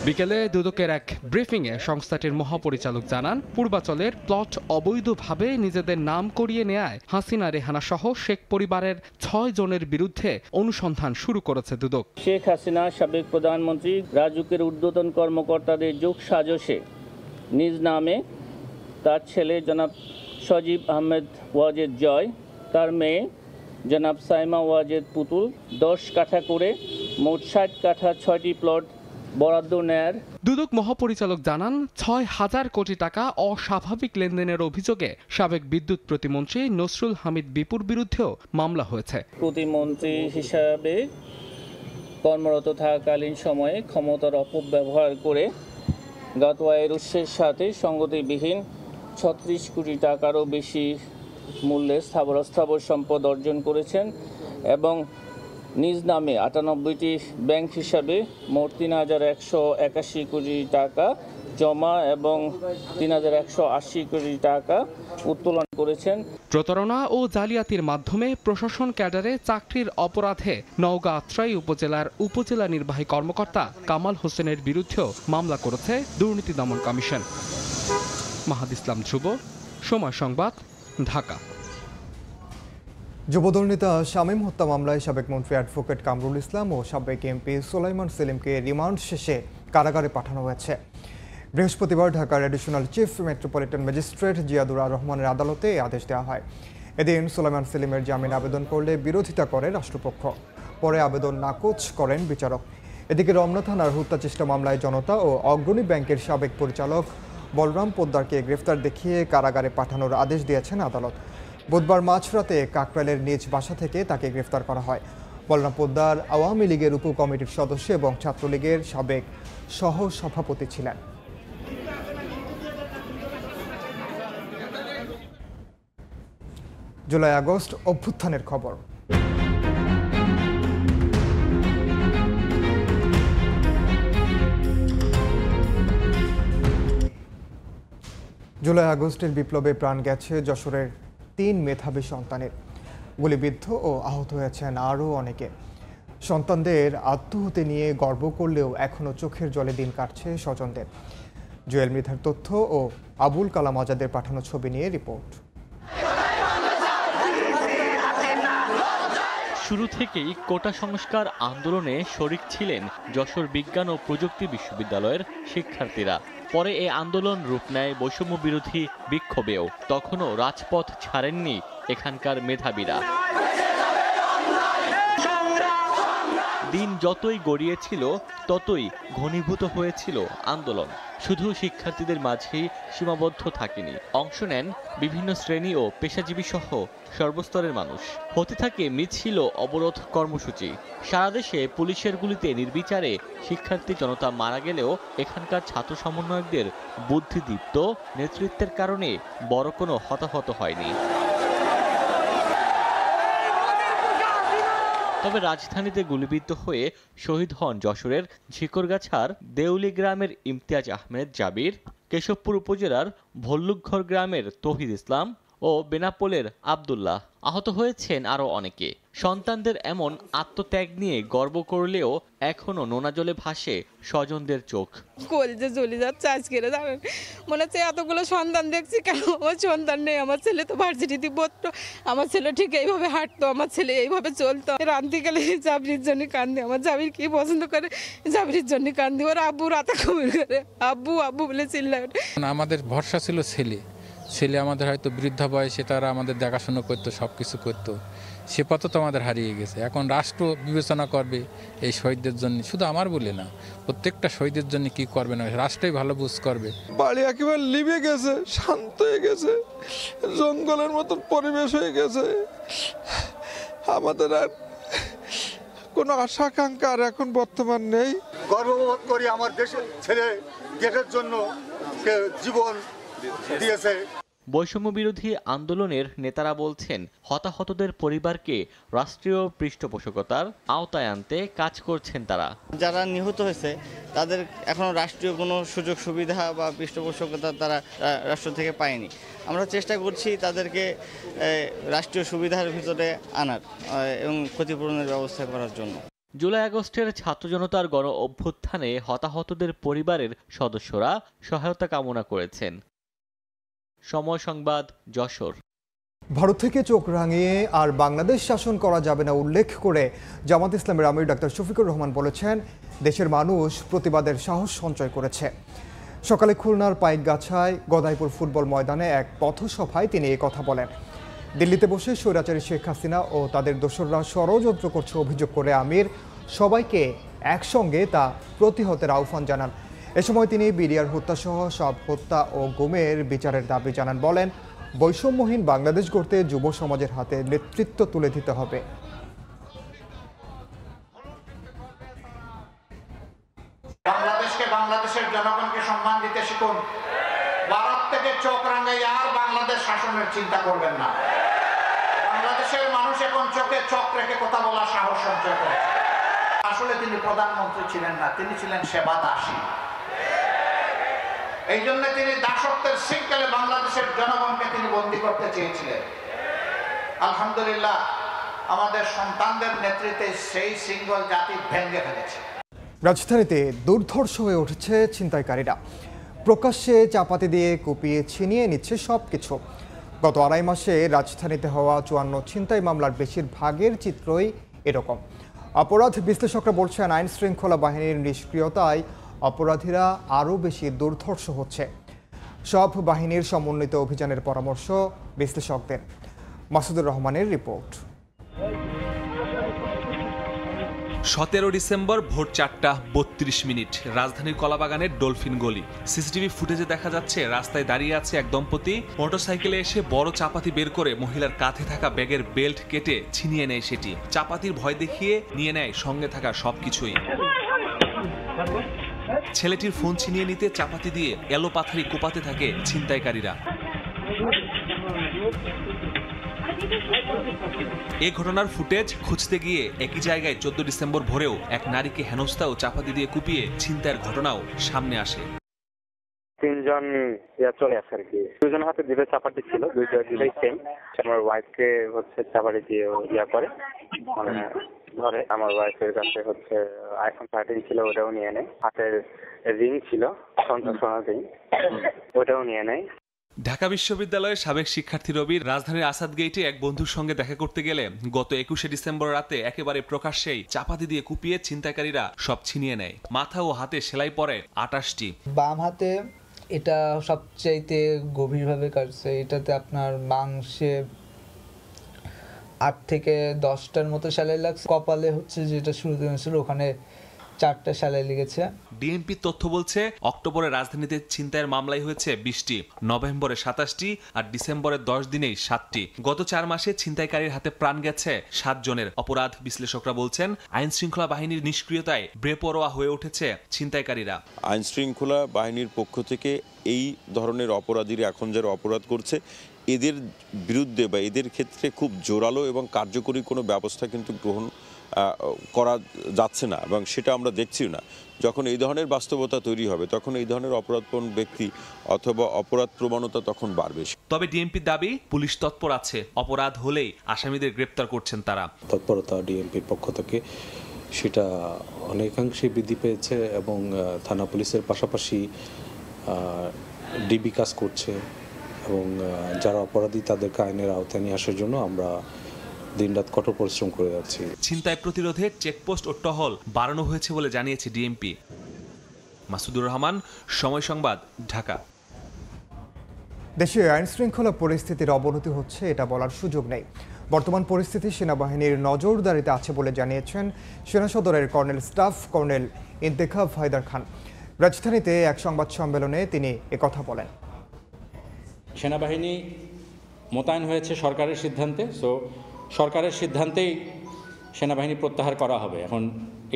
[SPEAKER 10] বিকেলে দুদকের এক ব্রিফিংয়ে সংস্থাটির মহাপরিচালক জানান, পূর্বাচলের প্লট অবৈধভাবে নিজেদের নাম করিয়ে নেয়ায় হাসিনা, রেহানা সহ শেখ পরিবারের 6 জনের বিরুদ্ধে অনুসন্ধান শুরু করেছে দুদক।
[SPEAKER 12] শেখ হাসিনা সাবেক প্রধানমন্ত্রী রাজুকের ঊর্ধ্বতন কর্মকর্তাদের যোগ সাজশে নিজ নামে তার ছেলে জনাব সজীব আহমেদ ওয়াজেদ জয়, তার মেয়ে জনাব সাইমা ওয়াজেদ পুতুল 10 কাঠা করে মোট 60 কাঠা 6টি প্লট বরাদ্দ নেয়ার।
[SPEAKER 10] দুদক মহাপরিচালক জানান, 6,000 কোটি টাকা অস্বাভাবিক লেনদেনের অভিযোগে সাবেক বিদ্যুৎ প্রতিমন্ত্রী নসরুল হামিদ বিপুর বিরুদ্ধেও মামলা হয়েছে।
[SPEAKER 12] প্রতিমন্ত্রী হিসাবে কর্মরত থাকাকালীন সময়ে ক্ষমতার অপব্যবহার করে গত আয়ের উৎসের সাথে সঙ্গতিবিহীন 36 কোটি টাকারও বেশি মূল্যের স্থাবর সম্পদ অর্জন করেছেন এবং নিজ নামে 98টি ব্যাংক হিসাবে মোট 3,181 কোটি টাকা জমা এবং 3,180 কোটি টাকা উত্তোলন করেছেন।
[SPEAKER 10] প্রতারণা ও জালিয়াতির মাধ্যমে প্রশাসন ক্যাডারে চাকরির অপরাধে নওগাঁ আত্রাই উপজেলার উপজেলা নির্বাহী কর্মকর্তা কামাল হোসেনের বিরুদ্ধেও মামলা করেছে দুর্নীতি দমন কমিশন। মাহাদ ইসলাম ধ্রুব, সময় সংবাদ, ঢাকা।
[SPEAKER 1] যুবদল নেতা শামীম হত্যা মামলায় সাবেক মন্ত্রী অ্যাডভোকেট কামরুল ইসলাম ও সাবেক এমপি সুলাইমান সেলিমকে রিমান্ড শেষে কারাগারে পাঠানো হয়েছে। বৃহস্পতিবার ঢাকার additional chief metropolitan magistrate Ziadur রহমানের আদালতে এই আদেশ দেওয়া হয়। এদিন সুলাইমান সেলিমের জামিন আবেদন করলে বিরোধিতা করে রাষ্ট্রপক্ষ, পরে আবেদন নাকচ করেন বিচারক। এদিকে রমনা থানার হত্যা চেষ্টা মামলায় জনতা ও অগ্রণী ব্যাংকের সাবেক পরিচালক বলরাম পোদ্দারকে গ্রেফতার দেখিয়ে কারাগারে পাঠানোর আদেশ দিয়েছেন আদালত। বুধবার মাঝরাতে কাকরাইলের নিজ বাসা থেকে তাকে গ্রেফতার করা হয়। বলরাম পোদ্দার আওয়ামী লীগের উপ কমিটির সদস্য এবং ছাত্রলীগের সাবেক সহ সভাপতি ছিলেন। জুলাই আগস্ট অভ্যুত্থানের খবর। জুলাই আগস্টের বিপ্লবে প্রাণ গেছে যশোরের 3 মেধাবী সন্তানের। গুলিবিদ্ধ ও আহত হয়েছেন আরও অনেকে। সন্তানদের আত্মহত্যা নিয়ে গর্ব করলেও এখনও চোখের জলে দিন কাটছে স্বজনদের। জুয়েল মৃধার তথ্য ও আবুল কালাম আজাদের পাঠানো ছবি নিয়ে রিপোর্ট।
[SPEAKER 6] শুরু থেকেই কোটা সংস্কার আন্দোলনে শরিক ছিলেন যশোর বিজ্ঞান ও প্রযুক্তি বিশ্ববিদ্যালয়ের শিক্ষার্থীরা। পরে এই আন্দোলন রূপ নেয় বৈষম্য বিরোধী বিক্ষোভেও। তখনও রাজপথ ছাড়েননি এখানকার মেধাবীরা। দিন যতই গড়িয়েছিল ততই ঘনীভূত হয়েছিল আন্দোলন। শুধু শিক্ষার্থীদের মাঝেই সীমাবদ্ধ থাকেনি, অংশ নেন বিভিন্ন শ্রেণী ও পেশাজীবী সহ সর্বস্তরের মানুষ। হতে থাকে মিছিল, অবরোধ, কর্মসূচি। সারা দেশে পুলিশের গুলিতে নির্বিচারে শিক্ষার্থী জনতা মারা গেলেও এখানকার ছাত্র সমন্বয়কদের বুদ্ধিদীপ্ত নেতৃত্বের কারণে বড় কোনো হতাহত হয়নি। তবে রাজধানীতে গুলিবিদ্ধ হয়ে শহীদ হন যশোরের ঝিকরগাছার দেউলি গ্রামের ইমতিয়াজ আহমেদ জাবির, কেশবপুর উপজেলার ভল্লুকঘর গ্রামের তৌহিদ ইসলাম ও বেনাপোলের আব্দুল্লাহ। আহত হয়েছেন আরও অনেকে। সন্তানদের এমন আত্মত্যাগ নিয়ে গর্ব করলেও এখনো নোনা জলে ভাসে স্বজনদের চোখ।
[SPEAKER 8] কলেজে চলে যাচ্ছে আজকে, জানেন মনে হচ্ছে এতগুলো সন্তান দেখছি, কেন আমার সন্তান নেই। আমার ছেলে তো ভার্সিটিতে পড়তো, আমার ছেলে ঠিক এইভাবে হাঁটতো, আমার ছেলে এইভাবে চলতো। রান্তি গেলে জাবির জন্য কান্দি, আমার জাবির কি পছন্দ করে জাবির জন্য কান্দি। ওর আব্বু রাতে ঘুমিয়ে করে আব্বু আব্বু বলে চিল্লায়।
[SPEAKER 11] আমাদের ভরসা ছিল ছেলে আমাদের হয়তো বৃদ্ধা বয়সে তারা আমাদের দেখাশোনা করতো, সব কিছু করতো। সে পথ তো আমাদের হারিয়ে গেছে। এখন রাষ্ট্র বিবেচনা করবে এই শহীদদের জন্য, শুধু আমার বলে না, প্রত্যেকটা শহীদের জন্য কি করবে না রাষ্ট্রই ভালো বুঝ করবে।
[SPEAKER 22] বাড়ি একেবারে লিবে গেছে, শান্ত হয়ে গেছে, জঙ্গলের মতন পরিবেশ হয়ে গেছে। আমাদের আর কোনো আশা আকাঙ্ক্ষা আর এখন বর্তমান নেই।
[SPEAKER 13] গর্ববোধ করি আমার দেশের ছেলে দেশের জন্য জীবন দিয়েছে।
[SPEAKER 6] বৈষম্য বিরোধী আন্দোলনের নেতারা বলছেন হতাহতদের পরিবারকে রাষ্ট্রীয় পৃষ্ঠপোষকতার আওতায় আনতে কাজ করছেন তারা।
[SPEAKER 14] যারা নিহত হয়েছে তাদের এখনো রাষ্ট্রীয় কোনো সুযোগ সুবিধা বা পৃষ্ঠপোষকতা তারা রাষ্ট্র থেকে পায়নি। আমরা চেষ্টা করছি তাদেরকে রাষ্ট্রীয় সুবিধার ভিতরে আনার এবং ক্ষতিপূরণের ব্যবস্থা করার জন্য।
[SPEAKER 6] জুলাই আগস্টের ছাত্র জনতার গণ অভ্যুত্থানে হতাহতদের পরিবারের সদস্যরা সহায়তা কামনা করেছেন। সময় সংবাদ, যশোর।
[SPEAKER 1] ভারত থেকে চোখ রাঙিয়ে আর বাংলাদেশ শাসন করা যাবে না উল্লেখ করে জামাত ইসলামের আমির ডাক্তার শফিকুর রহমান বলেছেন, দেশের মানুষ প্রতিবাদের সাহস সঞ্চয় করেছে। সকালে খুলনার পাইকগাছায় গদাইপুর ফুটবল ময়দানে এক পথসভায় তিনি এই কথা বলেন। দিল্লিতে বসে স্বৈরাচারী শেখ হাসিনা ও তাদের দোসররা ষড়যন্ত্র করছে অভিযোগ করে আমির সবাইকে একসঙ্গে তা প্রতিহতের আহ্বান জানান। এ সময় তিনি বিডিআর হত্যাসহ সব হত্যা ও গুমের বিচারের দাবি জানান। বলেন, বৈষম্যহীন বাংলাদেশ গড়তে যুব সমাজের হাতে নেতৃত্ব তুলে দিতে হবে।
[SPEAKER 15] বাংলাদেশকে, বাংলাদেশের জনগণকে সম্মান দিতে শিখুন। ভারত থেকে চোখ রাঙাই আর বাংলাদেশ শাসনের চিন্তা করবেন না। বাংলাদেশের মানুষ এখন চোখে চোখ রেখে কথা বলার সাহস সঞ্চয় করে। আসলে তিনি প্রধানমন্ত্রী ছিলেন না, তিনি ছিলেন সেবা দাসী। এই জন্য তিনি দাসত্বের শৃঙ্খলে বাংলাদেশের জনগণকে তিনি বন্দী করতে চেয়েছিলেন। আলহামদুলিল্লাহ, আমাদের সন্তানদের নেতৃত্বে সেই শৃঙ্খল জাতি ভেঙে ফেলেছে।
[SPEAKER 1] রাজধানীতে দুর্ধর্ষ হয়ে উঠেছে ছিনতাইকারীরা। প্রকাশ্যে চাপাতি দিয়ে কুপিয়ে ছিনিয়ে নিচ্ছে সবকিছু। গত আড়াই মাসে রাজধানীতে হওয়া ৫৪ ছিনতাই মামলার বেশিরভাগের চিত্রই এরকম। অপরাধ বিশ্লেষকরা বলছেন, আইন শৃঙ্খলা বাহিনীর নিষ্ক্রিয়তায় অপরাধীরা আরও বেশি দুর্ধর্ষ হচ্ছে। সব বাহিনীর সমন্বিত অভিযানের পরামর্শ বিশ্লেষকদের। মাসুদুর রহমানের রিপোর্ট।
[SPEAKER 9] ১৭ ডিসেম্বর ভোর ৪:৩২ রাজধানীর কলাবাগানের ডলফিন গলি। সিসিটিভি ফুটেজে দেখা যাচ্ছে রাস্তায় দাঁড়িয়ে আছে এক দম্পতি। মোটরসাইকেলে এসে বড় চাপাতি বের করে মহিলার কাঁধে থাকা ব্যাগের বেল্ট কেটে ছিনিয়ে নেয় সেটি। চাপাতির ভয় দেখিয়ে নিয়ে নেয় সঙ্গে থাকা সবকিছুই। ছেলেটির ফোন ছিনিয়ে নিতে চাপাতি দিয়ে এলোপাথারি কোপাতে থাকে ছিনতাইকারীরা। এই ঘটনার ফুটেজ খুঁজতে গিয়ে একই জায়গায় ১৪ ডিসেম্বর ভোরেও এক নারীকে হেনস্থা ও চাপাতি দিয়ে কুপিয়ে ছিনতাইয়ের ঘটনাও সামনে আসে।
[SPEAKER 16] ৩ জন চলে আসে আর কি। 2 জনের হাতে দুটো চাপাতি ছিল, দুইটাই সেম। আমার ওয়াইফকে চাপাতি দিয়ে করে মানে ধরে। আমার ওয়াইফের কাছে আইফোন 13 ছিল, ওটাও নিয়ে নেয়। হাতের রিং ছিল, সোনার রিং, ওটাও নিয়ে নেয়।
[SPEAKER 9] ঢাকা বিশ্ববিদ্যালয়ের সাবেক শিক্ষার্থী রবি রাজধানীর আসাদ গেইটে এক বন্ধুর সঙ্গে দেখা করতে গেলে গত ২১ ডিসেম্বর রাতে একেবারে প্রকাশ্যেই চাপাতি দিয়ে কুপিয়ে ছিনতাইকারীরা সব ছিনিয়ে নেয়। মাথা ও হাতে সেলাই পড়ে ২৮টি।
[SPEAKER 17] বাম হাতে এটা সবচাইতে গভীরভাবে কাটছে। এটাতে আপনার মাংসে ৮ থেকে 10টার মতো সেলাই লাগছে। কপালে যেটা শুরুতে ছিল ওখানে 4টা সেলাই লেগেছে।
[SPEAKER 9] ডিএমপি তথ্য বলছে, অক্টোবরে রাজধানীতে ছিনতাইয়ের মামলাই হয়েছে 20টি, নভেম্বরে 27টি আর ডিসেম্বরের 10 দিনেই 7টি। গত 4 মাসে ছিনতাইকারীর হাতে প্রাণ গেছে 7 জনের। অপরাধ বিশ্লেষকরা বলছেন, আইন শৃঙ্খলা বাহিনীর নিষ্ক্রিয়তায় বেপরোয়া হয়ে উঠেছে ছিনতাইকারীরা।
[SPEAKER 18] আইন শৃঙ্খলা বাহিনীর পক্ষ থেকে এই ধরনের অপরাধীরা এখন যারা অপরাধ করছে এদের বিরুদ্ধে বা এদের ক্ষেত্রে খুব জোরালো এবং কার্যকরী কোনো ব্যবস্থা কিন্তু গ্রহণ করা যাচ্ছে না, এবং সেটা আমরা দেখছিও না। যখন এই ধরনের বাস্তবতা তৈরি হবে তখন এই ধরনের অপরাধপ্রবণ ব্যক্তি অথবা অপরাধ প্রবণতা তখন বাড়বে।
[SPEAKER 9] তবে ডিএমপির দাবি, পুলিশ তৎপর আছে, অপরাধ হলেই আসামিদের গ্রেপ্তার করছেন তারা।
[SPEAKER 20] তৎপরতা ডিএমপির পক্ষ থেকে সেটা অনেকাংশে বৃদ্ধি পেয়েছে এবং থানা পুলিশের পাশাপাশি ডিবি কাজ করছে এবং যারা অপরাধী তাদেরকে আইনের আওতায় নিয়ে আসার জন্য আমরা দিনরাত কঠোর পরিশ্রম করে যাচ্ছি।
[SPEAKER 9] ছিনতাই প্রতিরোধে চেকপোস্ট ও টহল বাড়ানো হয়েছে বলে জানিয়েছে ডিএমপি। মাসুদুর রহমান, সময় সংবাদ, ঢাকা।
[SPEAKER 1] দেশে আইন শৃঙ্খলা পরিস্থিতির অবনতি হচ্ছে এটা বলার সুযোগ নেই। বর্তমান পরিস্থিতি সেনাবাহিনীর নজরদারিতে আছে বলে জানিয়েছেন সেনা সদরের colonel staff colonel Intekhab Haider Khan. রাজধানীতে এক সংবাদ সম্মেলনে তিনি একথা বলেন।
[SPEAKER 21] সেনাবাহিনী মোতায়েন হয়েছে সরকারের সিদ্ধান্তে, সরকারের সিদ্ধান্তেই সেনাবাহিনী প্রত্যাহার করা হবে। এখন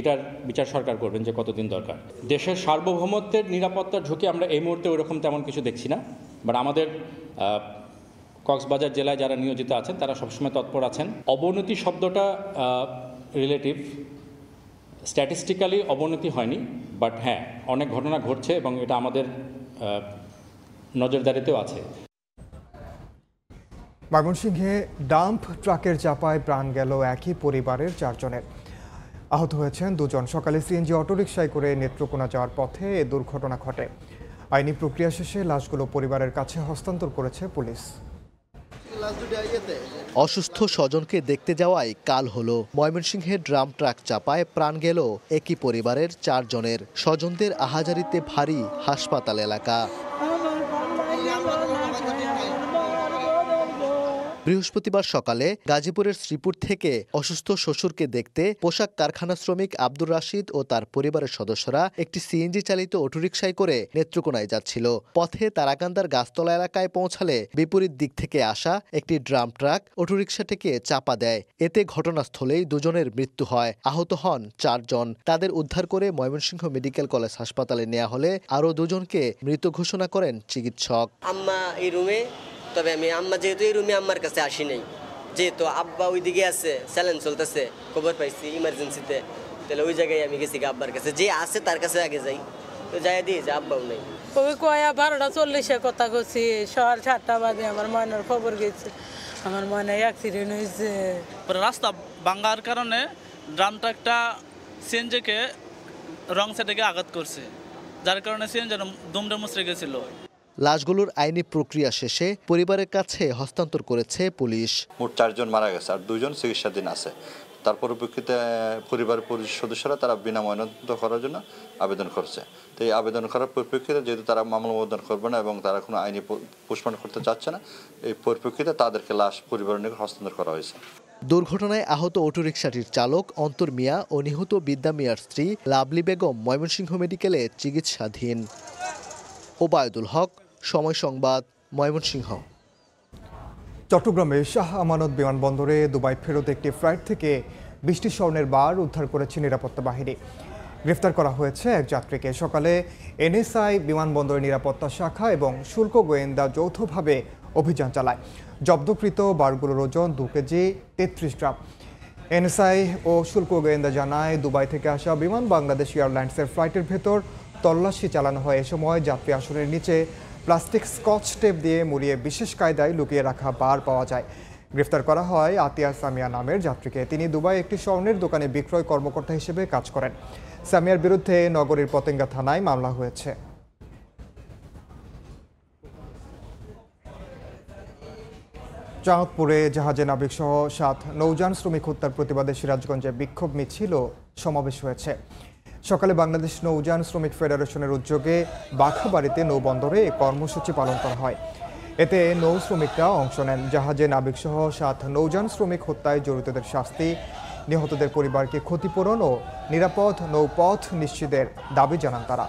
[SPEAKER 21] এটার বিচার সরকার করবেন যে কতদিন দরকার। দেশের সার্বভৌমত্বের নিরাপত্তার ঝুঁকি আমরা এই মুহূর্তে ওইরকম তেমন কিছু দেখছি না, বাট আমাদের কক্সবাজার জেলায় যারা নিয়োজিত আছেন তারা সবসময় তৎপর আছেন। অবনতি শব্দটা রিলেটিভ, স্ট্যাটিস্টিক্যালি অবনতি হয়নি, বাট হ্যাঁ অনেক ঘটনা ঘটছে এবং এটা আমাদের নজরদারিতেও আছে।
[SPEAKER 1] ময়মনসিংহে ডাম্প ট্রাকের চাপায় প্রাণ গেল একই পরিবারের 4 জনের। আহত হয়েছেন 2 জন। সকালে সিএনজি অটোরিকশায় করে নেত্রকোনা যাওয়ার পথে এ দুর্ঘটনা ঘটে। আইনি প্রক্রিয়া শেষে লাশগুলো পরিবারের কাছে হস্তান্তর করেছে পুলিশ।
[SPEAKER 27] অসুস্থ স্বজনকে দেখতে যাওয়ায় কাল হলো। ময়মনসিংহে ড্রাম ট্রাক চাপায় প্রাণ গেল একই পরিবারের 4 জনের। স্বজনদের আহাজারিতে ভারী হাসপাতাল এলাকা। বৃহস্পতিবার সকালে গাজীপুরের শ্রীপুর থেকে অসুস্থ শ্বশুরকে দেখতে পোশাক কারখানা শ্রমিক আব্দুর রাশিদ ও তার পরিবারের সদস্যরা একটি সিএনজি চালিত অটোরিকশায় করে নেত্রকোনায় যাচ্ছিল। পথে তারাকান্দার গাছতলা এলাকায় পৌঁছালে বিপরীত দিক থেকে আসা একটি ড্রাম ট্রাক অটোরিকশাটিকে চাপা দেয়। এতে ঘটনাস্থলেই 2 জনের মৃত্যু হয়। আহত হন 4 জন। তাদের উদ্ধার করে ময়মনসিংহ মেডিকেল কলেজ হাসপাতালে নেওয়া হলে আরও 2 জনকে মৃত ঘোষণা করেন চিকিৎসক।
[SPEAKER 28] আম্মা এই রুমে, তবে আমি আম্মা যেহেতু এই রুমে আম্মার কাছে আসি নাই, যেহেতু আব্বা ওইদিকে আছে, স্যালেন চলতেছে, খবর পাইছি ইমার্জেন্সিতে, তাহলে ওই জায়গায় আমি গেছি আব্বার কাছে। যে আছে তার কাছে আগে যাই, তো যাই দিয়ে যে আব্বাও নেই।
[SPEAKER 29] ওই কয়া 12:40 কথা করছি, সকাল 7টা বাজে আমার ময়নার খবর গেছে, আমার ময়না অ্যাক্সিডেন্ট হয়েছে।
[SPEAKER 30] রাস্তা ভাঙার কারণে ড্রাম ট্রাকটা সিএনজিকে রং সাইডে আঘাত করছে, যার কারণে সিএনজি দুমড়ে মুচড়ে গেছিল।
[SPEAKER 27] লাশগুলোর আইনি প্রক্রিয়া শেষে পরিবারের কাছে হস্তান্তর করেছে পুলিশ।
[SPEAKER 2] মোট 4 জন মারা গেছে আর 2 জন চিকিৎসাধীন আছে। তার পরিপ্রেক্ষিতে পরিবারের সদস্যরা তারা বিনা ময়নাতদন্ত করার জন্য আবেদন করছে। তো এই আবেদন করার পরিপ্রেক্ষিতে যেহেতু তারা মামলা মোকদ্দমা করবে না এবং তারা কোনো আইনি পোস্টমর্টম করতে চাচ্ছে না, এই পরিপ্রেক্ষিতে তাদেরকে লাশ পরিবারের নিকট হস্তান্তর করা হয়েছে।
[SPEAKER 27] দুর্ঘটনায় আহত অটোরিকশাটির চালক অন্তর মিয়া ও নিহত বিদ্যা মিয়ার স্ত্রী লাভলি বেগম ময়মনসিংহ মেডিকেলে চিকিৎসাধীন। ওবায়দুল হক, সময় সংবাদ, ময়মনসিংহ।
[SPEAKER 1] চট্টগ্রামের শাহ আমানত বিমানবন্দরে দুবাই ফেরত একটি ফ্লাইট থেকে 20টি স্বর্ণের বার উদ্ধার করেছে নিরাপত্তা বাহিনী। গ্রেফতার করা হয়েছে এক যাত্রীকে। সকালে এনএসআই বিমানবন্দরের নিরাপত্তা শাখা এবং শুল্ক গোয়েন্দা যৌথভাবে অভিযান চালায়। জব্দকৃত বারগুলোর ওজন 2 কেজি 33 গ্রাম। এনএসআই ও শুল্ক গোয়েন্দা জানায়, দুবাই থেকে আসা বিমান বাংলাদেশ এয়ারলাইন্সের ফ্লাইটের ভেতর তল্লাশি চালানো হয়। এ সময় যাত্রী আসনের নিচে প্লাস্টিক স্কচ টেপ দিয়ে মুড়িয়ে বিশেষ কায়দায় লুকিয়ে রাখা বার পাওয়া যায়। গ্রেফতার করা হয় আতিয়া সামিয়া নামের যাত্রীকে। তিনি দুবাই একটি স্বর্ণের দোকানে বিক্রয় কর্মকর্তা হিসেবে কাজ করেন। সামিয়ার বিরুদ্ধে নগরীর পতেঙ্গা থানায় মামলা হয়েছে। চাঁদপুরে জাহাজে নাবিকসহ 7 নৌযান শ্রমিক হত্যার প্রতিবাদে সিরাজগঞ্জে বিক্ষোভ মিছিল ও সমাবেশ হয়েছে। সকালে বাংলাদেশ নৌযান শ্রমিক ফেডারেশনের উদ্যোগে বাঘাবাড়িতে নৌবন্দরে এই কর্মসূচি পালন করা হয়। এতে নৌ শ্রমিকরা অংশ নেন। জাহাজে নাবিকসহ 7 নৌযান শ্রমিক হত্যায় জড়িতদের শাস্তি, নিহতদের পরিবারকে ক্ষতিপূরণ ও নিরাপদ নৌপথ নিশ্চিতের দাবি জানান তারা।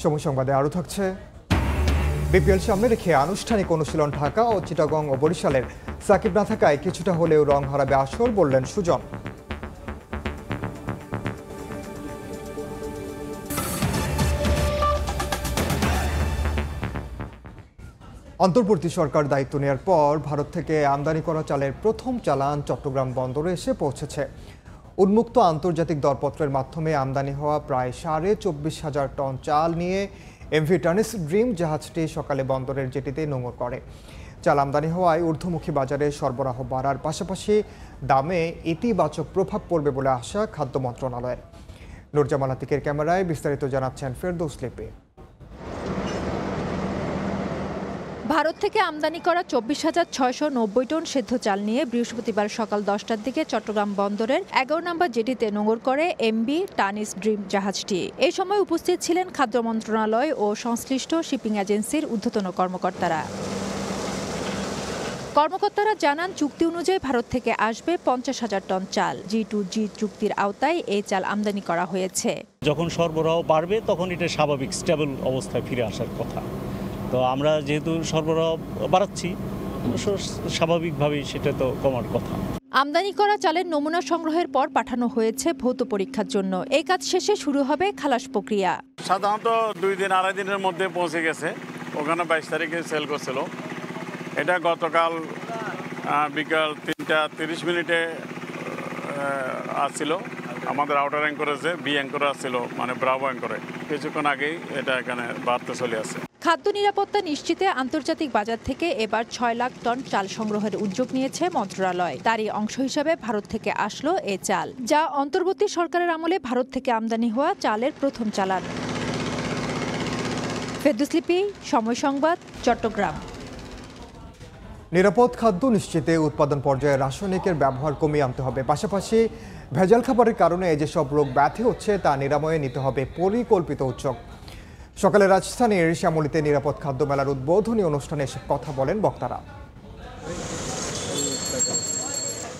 [SPEAKER 1] সময় সংবাদে আরও থাকছে। বিপিএল সামনে রেখে আনুষ্ঠানিক অনুশীলন ঢাকা ও চিটাগং ও বরিশালের। সাকিব না থাকায় কিছুটা হলেও রং হারাবে আসর, বললেন সুজন। অন্তর্বর্তী সরকার দায়িত্ব নেওয়ার পর ভারত থেকে আমদানি করা চালের প্রথম চালান চট্টগ্রাম বন্দরে এসে পৌঁছেছে। উন্মুক্ত আন্তর্জাতিক দরপত্রের মাধ্যমে আমদানি হওয়া প্রায় 24,500 টন চাল নিয়ে এমভি টানিস ড্রিম জাহাজটি সকালে বন্দরের জেটিতে নোঙর করে। চাল আমদানি হওয়ায় ঊর্ধ্বমুখী বাজারে সরবরাহ বাড়ার পাশাপাশি দামে ইতিবাচক প্রভাব পড়বে বলে আশা খাদ্য মন্ত্রণালয়ের। নুরজামাল আতিকের ক্যামেরায় বিস্তারিত জানাচ্ছেন ফেরদৌস লিপি।
[SPEAKER 3] ভারত থেকে আমদানি করা 24,690 টন সেদ্ধ চাল নিয়ে বৃহস্পতিবার সকাল 10টার দিকে চট্টগ্রাম বন্দরের 11 নম্বর জেটিতে নোঙর করে এমভি টানিস ড্রিম জাহাজটি। এই সময় উপস্থিত ছিলেন খাদ্য মন্ত্রণালয় ও সংশ্লিষ্ট শিপিং এজেন্সির ঊর্ধ্বতন কর্মকর্তারা। কর্মকর্তারা জানান, চুক্তি অনুযায়ী ভারত থেকে আসবে 50,000 টন চাল। G2G চুক্তির আওতায় এই চাল আমদানি করা হয়েছে।
[SPEAKER 4] যখন সরবরাহ বাড়বে তখন এটা স্বাভাবিক স্টেবল অবস্থায় ফিরে আসার কথা। তো আমরা যেহেতু সরবরাহ বাড়াচ্ছি, স্বাভাবিকভাবেই সেটা তো কমার কথা।
[SPEAKER 3] আমদানি করা চালের নমুনা সংগ্রহের পর পাঠানো হয়েছে ভৌত পরীক্ষার জন্য। এই কাজ শেষে শুরু হবে খালাস প্রক্রিয়া।
[SPEAKER 5] সাধারণত 2 দিন 2.5 দিনের মধ্যে পৌঁছে গেছে। ওখানে 22 তারিখে সেল করছিল। এটা গতকাল বিকাল 3টা 30 মিনিটে আসছিল। আমাদের আউটার অ্যাঙ্করে যে বি অ্যাঙ্করে আসছিল, মানে ব্রাভো অ্যাঙ্করে। কিছুক্ষণ আগেই এটা এখানে বাড়তে চলে আসে।
[SPEAKER 3] খাদ্য নিরাপত্তা নিশ্চিতে আন্তর্জাতিক বাজার থেকে এবার 6 লাখ টন চাল সংগ্রহের উদ্যোগ নিয়েছে মন্ত্রণালয়। তারই অংশ হিসাবে ভারত থেকে আসলো এ চাল, যা অন্তর্বর্তী সরকারের আমলে ভারত থেকে আমদানি হওয়া চালের প্রথম চালান। ফেরদৌস লিপি, সময় সংবাদ, চট্টগ্রাম।
[SPEAKER 1] নিরাপদ খাদ্য নিশ্চিতে উৎপাদন পর্যায়ে রাসায়নিকের ব্যবহার কমিয়ে আনতে হবে। পাশাপাশি ভেজাল খাবারের কারণে যেসব রোগ ব্যাধি হচ্ছে তা নিরাময়ে নিতে হবে পরিকল্পিত উদ্যোগ। সকালে রাজধানীর শ্যামলীতে নিরাপদ খাদ্য মেলার উদ্বোধনী অনুষ্ঠানে এসব কথা বলেন বক্তারা।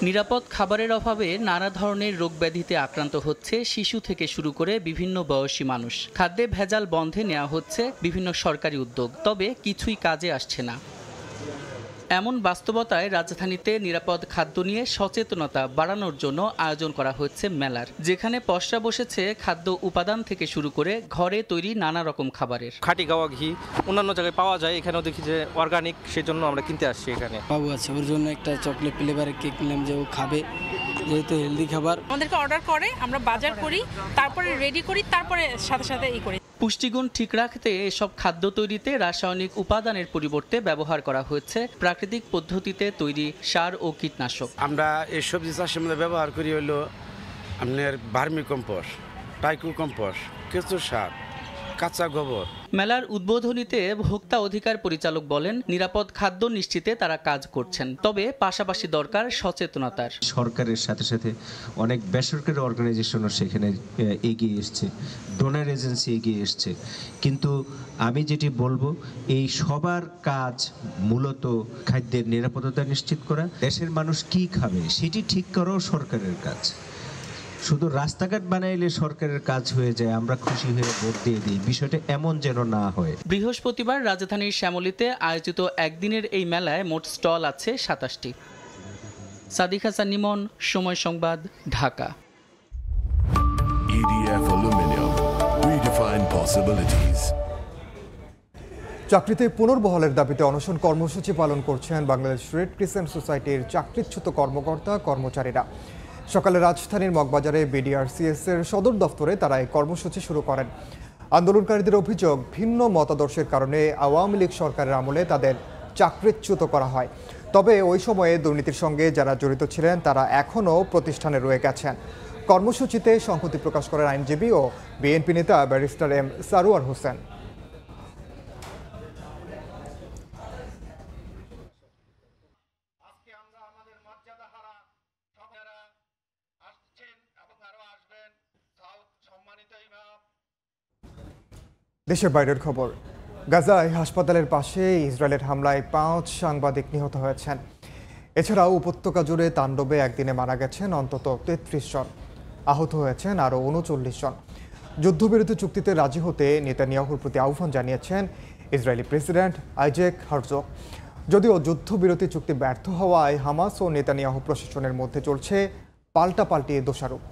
[SPEAKER 7] নিরাপদ খাবারের অভাবে নানা ধরনের রোগ ব্যাধিতে আক্রান্ত হচ্ছে শিশু থেকে শুরু করে বিভিন্ন বয়সী মানুষ। খাদ্যে ভেজাল বন্ধে নেওয়া হচ্ছে বিভিন্ন সরকারি উদ্যোগ, তবে কিছুই কাজে আসছে না। এমন বাস্তবতায় রাজধানীতে নিরাপদ খাদ্য নিয়ে সচেতনতা বাড়ানোর জন্য আয়োজন করা হচ্ছে মেলার, যেখানে পসরা বসেছে খাদ্য উপাদান থেকে শুরু করে ঘরে তৈরি নানা রকম খাবারের।
[SPEAKER 19] খাঁটি গাওয়া ঘি অন্যান্য জায়গায় পাওয়া যায়, এখানেও দেখি যে অর্গানিক, সেজন্য আমরা কিনতে আসছি। এখানে
[SPEAKER 23] বাবু আছে, ওর জন্য একটা চকলেট ফ্লেভারের কেক নিলাম যে ও খাবে, যেহেতু হেলদি খাবার।
[SPEAKER 24] আমাদেরকে অর্ডার করে, আমরা বাজার করি, তারপরে রেডি করি, তারপরে সাথে সাথে করি।
[SPEAKER 7] পুষ্টিগুণ ঠিক রাখতে এসব খাদ্য তৈরিতে রাসায়নিক উপাদানের পরিবর্তে ব্যবহার করা হয়েছে প্রাকৃতিক পদ্ধতিতে তৈরি সার ও কীটনাশক।
[SPEAKER 25] আমরা এই সবজি চাষের মধ্যে ব্যবহার করি হলো
[SPEAKER 6] আপনার ভার্মি কম্পোস্ট, টাইকো কম্পোস্ট, কেঁচো সার, কাঁচা গোবর।
[SPEAKER 7] মেলার উদ্বোধনীতে ভোক্তা অধিকার পরিচালক বলেন, নিরাপদ খাদ্য নিশ্চিতে তারা কাজ করছেন, তবে পাশাপাশি দরকার সচেতনতার।
[SPEAKER 8] সরকারের সাথে সাথে অনেক বেসরকারি অর্গানাইজেশনও সেখানে এগিয়ে এসছে, ডোনার এজেন্সি এগিয়ে এসছে, কিন্তু আমি যেটি বলবো এই সবার কাজ মূলত খাদ্যের নিরাপত্তা নিশ্চিত করা। দেশের মানুষ কি খাবে সেটি ঠিক করাও সরকারের কাজ। শুধু রাস্তাঘাট বানাইলে সরকারের কাজ হয়ে যায়, আমরা খুশি হয়ে ভোট দিয়ে দিই, বিষয়টা এমন যেন না হয়।
[SPEAKER 7] বৃহস্পতিবার রাজধানীর শ্যামলীতে আয়োজিত একদিনের এই মেলায় মোট স্টল আছে 27টি। সাদিক হাসান নিমন, সময় সংবাদ, Dhaka.
[SPEAKER 10] EDF Aluminium, redefine possibilities.
[SPEAKER 1] চাকরিতে পুনর্বহালের দাবিতে অনশন কর্মসূচি পালন করছেন বাংলাদেশ রেড ক্রিসেন্ট সোসাইটির চাকরিচ্যুত কর্মকর্তা কর্মচারীরা। সকালে রাজধানীর মগবাজারে বিডিআরসিএস এর সদর দফতরে তারা এই কর্মসূচি শুরু করেন। আন্দোলনকারীদের অভিযোগ, ভিন্ন মতাদর্শের কারণে আওয়ামী লীগ সরকারের আমলে তাদের চাকরিচ্যুত করা হয়। তবে ওই সময়ে দুর্নীতির সঙ্গে যারা জড়িত ছিলেন তারা এখনও প্রতিষ্ঠানে রয়ে গেছেন। কর্মসূচিতে সংহতি প্রকাশ করেন আইনজীবী ও বিএনপি নেতা ব্যারিস্টার এম সারোয়ার হোসেন। দেশের বাইরের খবর, গাজায় হাসপাতালের পাশে ইসরায়েলের হামলায় 5 সাংবাদিক নিহত হয়েছেন। এছাড়াও উপত্যকা জুড়ে তাণ্ডবে একদিনে মারা গেছেন অন্তত 33 জন, আহত হয়েছেন আরও 39 জন। যুদ্ধবিরতি চুক্তিতে রাজি হতে নেতানিয়াহুর প্রতি আহ্বান জানিয়েছেন ইসরায়েলি প্রেসিডেন্ট আইজ্যাক হারজগ। যদিও যুদ্ধবিরতি চুক্তি ব্যর্থ হওয়ায় হামাস ও নেতানিয়াহু প্রশাসনের মধ্যে চলছে পাল্টাপাল্টি দোষারোপ।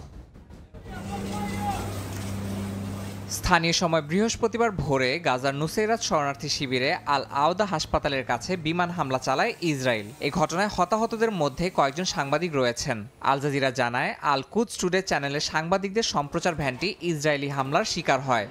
[SPEAKER 11] স্থানীয় সময় বৃহস্পতিবার ভোরে গাজার নুসেরাত শরণার্থী শিবিরে আল আওদা হাসপাতালের কাছে বিমান হামলা চালায় ইসরায়েল। এই ঘটনায় হতাহতদের মধ্যে কয়েকজন সাংবাদিক রয়েছেন। আল জাজিরা জানায়, আল কুদস টুডে চ্যানেলের সাংবাদিকদের সম্প্রচার ভ্যানটি ইসরায়েলি হামলার শিকার হয়।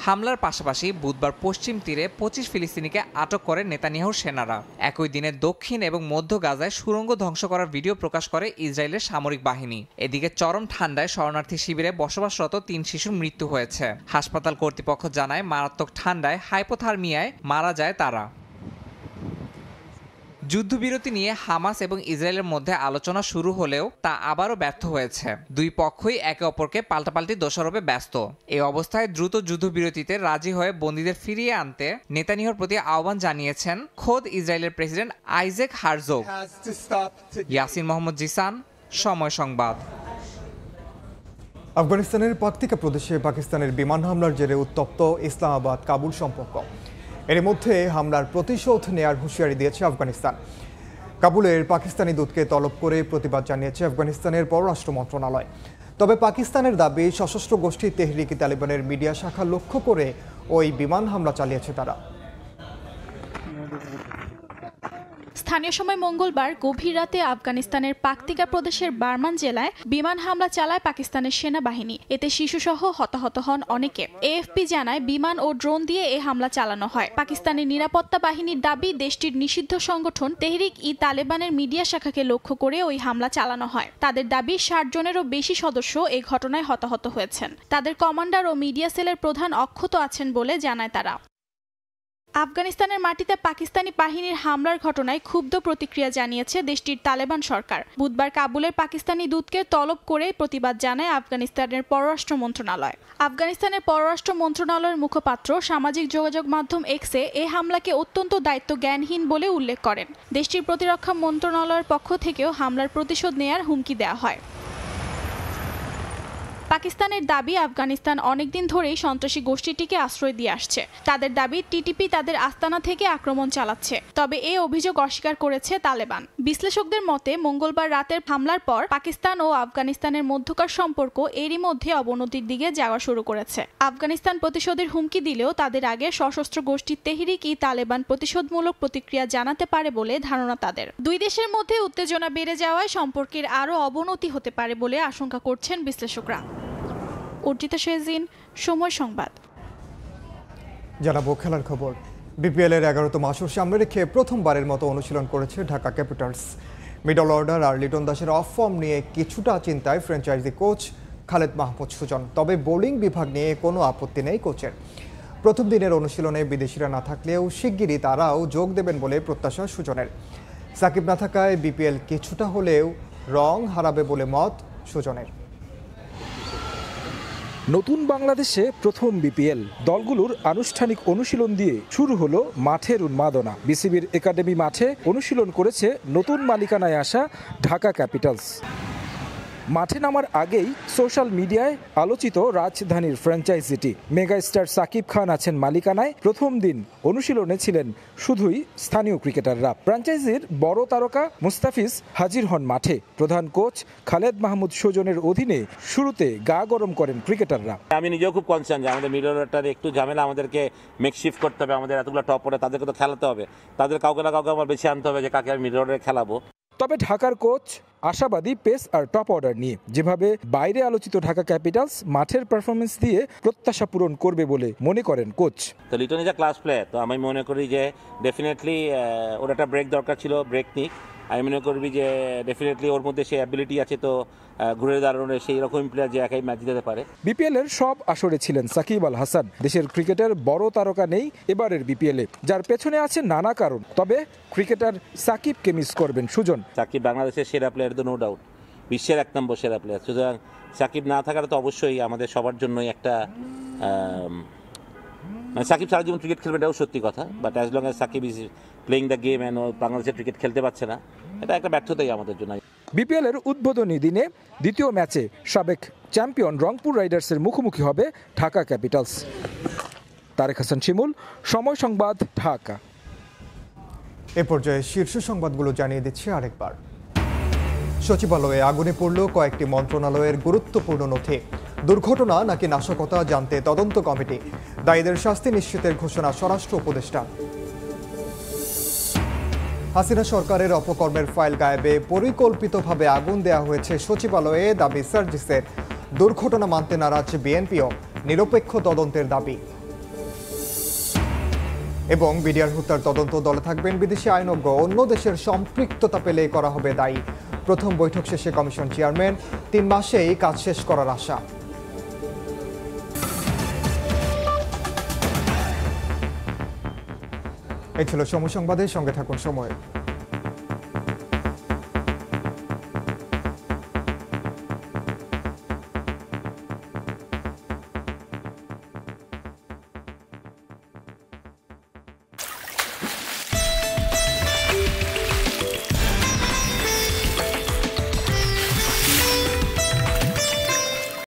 [SPEAKER 11] হামলার পাশাপাশি বুধবার পশ্চিম তীরে 25 ফিলিস্তিনিকে আটক করে নেতানিয়াহুর সেনারা। একই দিনে দক্ষিণ এবং মধ্য গাজায় সুড়ঙ্গ ধ্বংস করার ভিডিও প্রকাশ করে ইসরায়েলের সামরিক বাহিনী। এদিকে চরম ঠান্ডায় শরণার্থী শিবিরে বসবাসরত 3 শিশুর মৃত্যু হয়েছে। হাসপাতাল কর্তৃপক্ষ জানায়, মারাত্মক ঠান্ডায় হাইপোথার্মিয়ায় মারা যায় তারা। যুদ্ধবিরতি নিয়ে হামাস এবং ইসরায়েলের মধ্যে আলোচনা শুরু হলেও তা আবারও ব্যর্থ হয়েছে। দুই পক্ষই একে অপরকে পাল্টাপাল্টি দোষারোপে ব্যস্ত। এই অবস্থায় দ্রুত যুদ্ধবিরতিতে রাজি হয়ে বন্দীদের ফিরিয়ে আনতে নেতানিয়াহুর প্রতি আহ্বান জানিয়েছেন খোদ ইসরায়েলের প্রেসিডেন্ট আইজ্যাক হারজগ। ইয়াসিন মোহাম্মদ জিসান, সময় সংবাদ।
[SPEAKER 1] আফগানিস্তানের পাকতিকা প্রদেশে পাকিস্তানের বিমান হামলার জেরে উত্তপ্ত ইসলামাবাদ কাবুল সম্পর্ক। এর মধ্যে হামলার প্রতিশোধ নেয়ার হুঁশিয়ারি দিয়েছে আফগানিস্তান। কাবুলের পাকিস্তানি দূতকে তলব করে প্রতিবাদ জানিয়েছে আফগানিস্তানের পররাষ্ট্র মন্ত্রণালয়। তবে পাকিস্তানের দাবি, সশস্ত্র গোষ্ঠী তেহরিক-ই তালিবানের মিডিয়া শাখা লক্ষ্য করে ওই বিমান হামলা চালিয়েছে তারা।
[SPEAKER 12] স্থানীয় সময় মঙ্গলবার গভীর রাতে আফগানিস্তানের পাকতিকা প্রদেশের বারমান জেলায় বিমান হামলা চালায় পাকিস্তানের সেনাবাহিনী। এতে শিশুসহ হতাহত হন অনেকে। এএফপি জানায়, বিমান ও ড্রোন দিয়ে এই হামলা চালানো হয়। পাকিস্তানের নিরাপত্তা বাহিনীর দাবি, দেশটির নিষিদ্ধ সংগঠন তেহরিক-ই তালেবানের মিডিয়া শাখাকে লক্ষ্য করে ওই হামলা চালানো হয়। তাদের দাবি, 60 জনেরও বেশি সদস্য এই ঘটনায় হতাহত হয়েছেন। তাদের কমান্ডার ও মিডিয়া সেলের প্রধান অক্ষত আছেন বলে জানায় তারা। আফগানিস্তানের মাটিতে পাকিস্তানি বাহিনীর হামলার ঘটনায় ক্ষুব্ধ প্রতিক্রিয়া জানিয়েছে দেশটির তালেবান সরকার। বুধবার কাবুলের পাকিস্তানি দূতকে তলব করে প্রতিবাদ জানায় আফগানিস্তানের পররাষ্ট্র মন্ত্রণালয়। আফগানিস্তানের পররাষ্ট্র মন্ত্রণালয়ের মুখপাত্র সামাজিক যোগাযোগ মাধ্যম এক্সে এই হামলাকে অত্যন্ত দায়িত্ব জ্ঞানহীন বলে উল্লেখ করেন। দেশটির প্রতিরক্ষা মন্ত্রণালয়ের পক্ষ থেকেও হামলার প্রতিশোধ নেয়ার হুমকি দেওয়া হয়। পাকিস্তানের দাবি, আফগানিস্তান অনেকদিন ধরেই সন্ত্রাসী গোষ্ঠীটিকে আশ্রয় দিয়ে আসছে। তাদের দাবি, টিটিপি তাদের আস্তানা থেকে আক্রমণ চালাচ্ছে। তবে এই অভিযোগ অস্বীকার করেছে তালেবান। বিশ্লেষকদের মতে, মঙ্গলবার রাতের হামলার পর পাকিস্তান ও আফগানিস্তানের মধ্যকার সম্পর্ক এরই মধ্যে অবনতির দিকে যাওয়া শুরু করেছে। আফগানিস্তান প্রতিশোধের হুমকি দিলেও তাদের আগে সশস্ত্র গোষ্ঠী তেহরিক-ই তালেবান প্রতিশোধমূলক প্রতিক্রিয়া জানাতে পারে বলে ধারণা তাদের। দুই দেশের মধ্যে উত্তেজনা বেড়ে যাওয়ায় সম্পর্কের আরও অবনতি হতে পারে বলে আশঙ্কা করছেন বিশ্লেষকরা। অর্জিতা শেজিন, সময় সংবাদ।
[SPEAKER 1] জানাবো খেলার খবর। বিপিএল এর 11তম আসর সামনে রেখে প্রথমবারের মতো অনুশীলন করেছে ঢাকা ক্যাপিটালস। মিডল অর্ডার আর লিটন দাসের অফ ফর্ম নিয়ে কিছুটা চিন্তায় ফ্র্যাঞ্চাইজি কোচ খালেদ মাহমুদ সুজন। তবে বোলিং বিভাগ নিয়ে কোনো আপত্তি নেই কোচের। প্রথম দিনের অনুশীলনে বিদেশিরা না থাকলেও শিগগিরই তারাও যোগ দেবেন বলে প্রত্যাশা সুজনের। সাকিব না থাকায় বিপিএল কিছুটা হলেও রং হারাবে বলে মত সুজনের।
[SPEAKER 13] নতুন বাংলাদেশে প্রথম বিপিএল দলগুলোর আনুষ্ঠানিক অনুশীলন দিয়ে শুরু হলো মাঠের উন্মাদনা। বিসিবির একাডেমি মাঠে অনুশীলন করেছে নতুন মালিকানায় আসা ঢাকা ক্যাপিটালস। মাঠে নামার আগেই সোশ্যাল মিডিয়ায় আলোচিত রাজধানীর ফ্র্যাঞ্চাইজিটি। মেগাস্টার সাকিব খান আছেন মালিকানায়। প্রথম দিন অনুশীলনে ছিলেন শুধুই স্থানীয় ক্রিকেটাররা। ফ্র্যাঞ্চাইজির বড় তারকা মুস্তাফিজ হাজির হন মাঠে। প্রধান কোচ খালেদ মাহমুদ সুজনের অধীনে শুরুতে গা গরম করেন ক্রিকেটাররা।
[SPEAKER 14] আমি নিজেও খুব কনসার্ন যে আমাদের মিডল অর্ডারটার একটু ঝামেলা, আমাদেরকে মেকশিফট করতে হবে, আমাদের এতগুলো টপ অর্ডার তাদেরকে তো খেলাতে হবে, তাদের কাউকে না কাউকে আমার বেশি আনতে হবে যে কাকে আমি মিডল অর্ডারে খেলাবো।
[SPEAKER 13] তবে ঢাকার কোচ আশাবাদী পেস আর টপ অর্ডার নিয়ে। যেভাবে বাইরে আলোচিত ঢাকা ক্যাপিটালস মাঠের পারফরমেন্স দিয়ে প্রত্যাশা পূরণ করবে বলে মনে করেন কোচ।
[SPEAKER 14] তো Liton is a class player, তো আমি মনে করি যে ডেফিনেটলি ওর একটা ব্রেক দরকার ছিল, ব্রেক নিক। আমি মনে করবি যে ডেফিনেটলি ওর মধ্যে সেই অ্যাবিলিটি আছে, তো ঘুরে দাঁড়ানোর সেই রকম প্লেয়ার যে একাই ম্যাচ জিতে পারে।
[SPEAKER 13] বিপিএল এর সব আসরে ছিলেন সাকিব আল হাসান। দেশের ক্রিকেটের বড় তারকা নেই এবারের বিপিএলে, যার পেছনে আছে নানা কারণ। তবে ক্রিকেটার সাকিবকে মিস করবেন সুজন।
[SPEAKER 14] সাকিব বাংলাদেশের সেরা প্লেয়ার, তো নো ডাউট বিশ্বের 1 নম্বর সেরা প্লেয়ার। সুতরাং সাকিব না থাকার তো অবশ্যই আমাদের সবার জন্যই একটা মানে সাকিব সারা জীবন ক্রিকেট খেলবে এটাও সত্যি কথা, but as long as Shakib is playing the game and বাংলাদেশের ক্রিকেট খেলতে পারছে না, এটা একটা ব্যর্থতাই আমাদের জন্য।
[SPEAKER 13] বিপিএল এর উদ্বোধনী দিনে দ্বিতীয় ম্যাচে সাবেক চ্যাম্পিয়ন রংপুর রাইডার্সের মুখোমুখি হবে ঢাকা ক্যাপিটালস। তারেক হাসান শিমুল, সময় সংবাদ, ঢাকা।
[SPEAKER 1] এ পর্যায়ে শীর্ষ সংবাদগুলো জানিয়ে দিচ্ছি আরেকবার। সচিবালয়ে আগুনে পড়ল কয়েকটি মন্ত্রণালয়ের গুরুত্বপূর্ণ নথি। দুর্ঘটনা নাকি নাশকতা জানতে তদন্ত কমিটি। দায়ীদের শাস্তি নিশ্চিতের ঘোষণা স্বরাষ্ট্র উপদেষ্টা। হাসিনা সরকারের অপকর্মের ফাইল গায়েবে পরিকল্পিতভাবে আগুন দেয়া হয়েছে সচিবালয়ে, দাবি সার্জিসের। দুর্ঘটনা মানতে নারাজ বিএনপিও, নিরপেক্ষ তদন্তের দাবি। এবং বিডিআর হত্যার তদন্ত দলে থাকবেন বিদেশি আইনজ্ঞ। অন্য দেশের সম্পৃক্ততা পেলে করা হবে দায়ী। প্রথম বৈঠক শেষে কমিশন চেয়ারম্যান 3 মাসেই কাজ শেষ করার আশা। এই ছিল সময় সংবাদের সঙ্গে থাকুন সময়।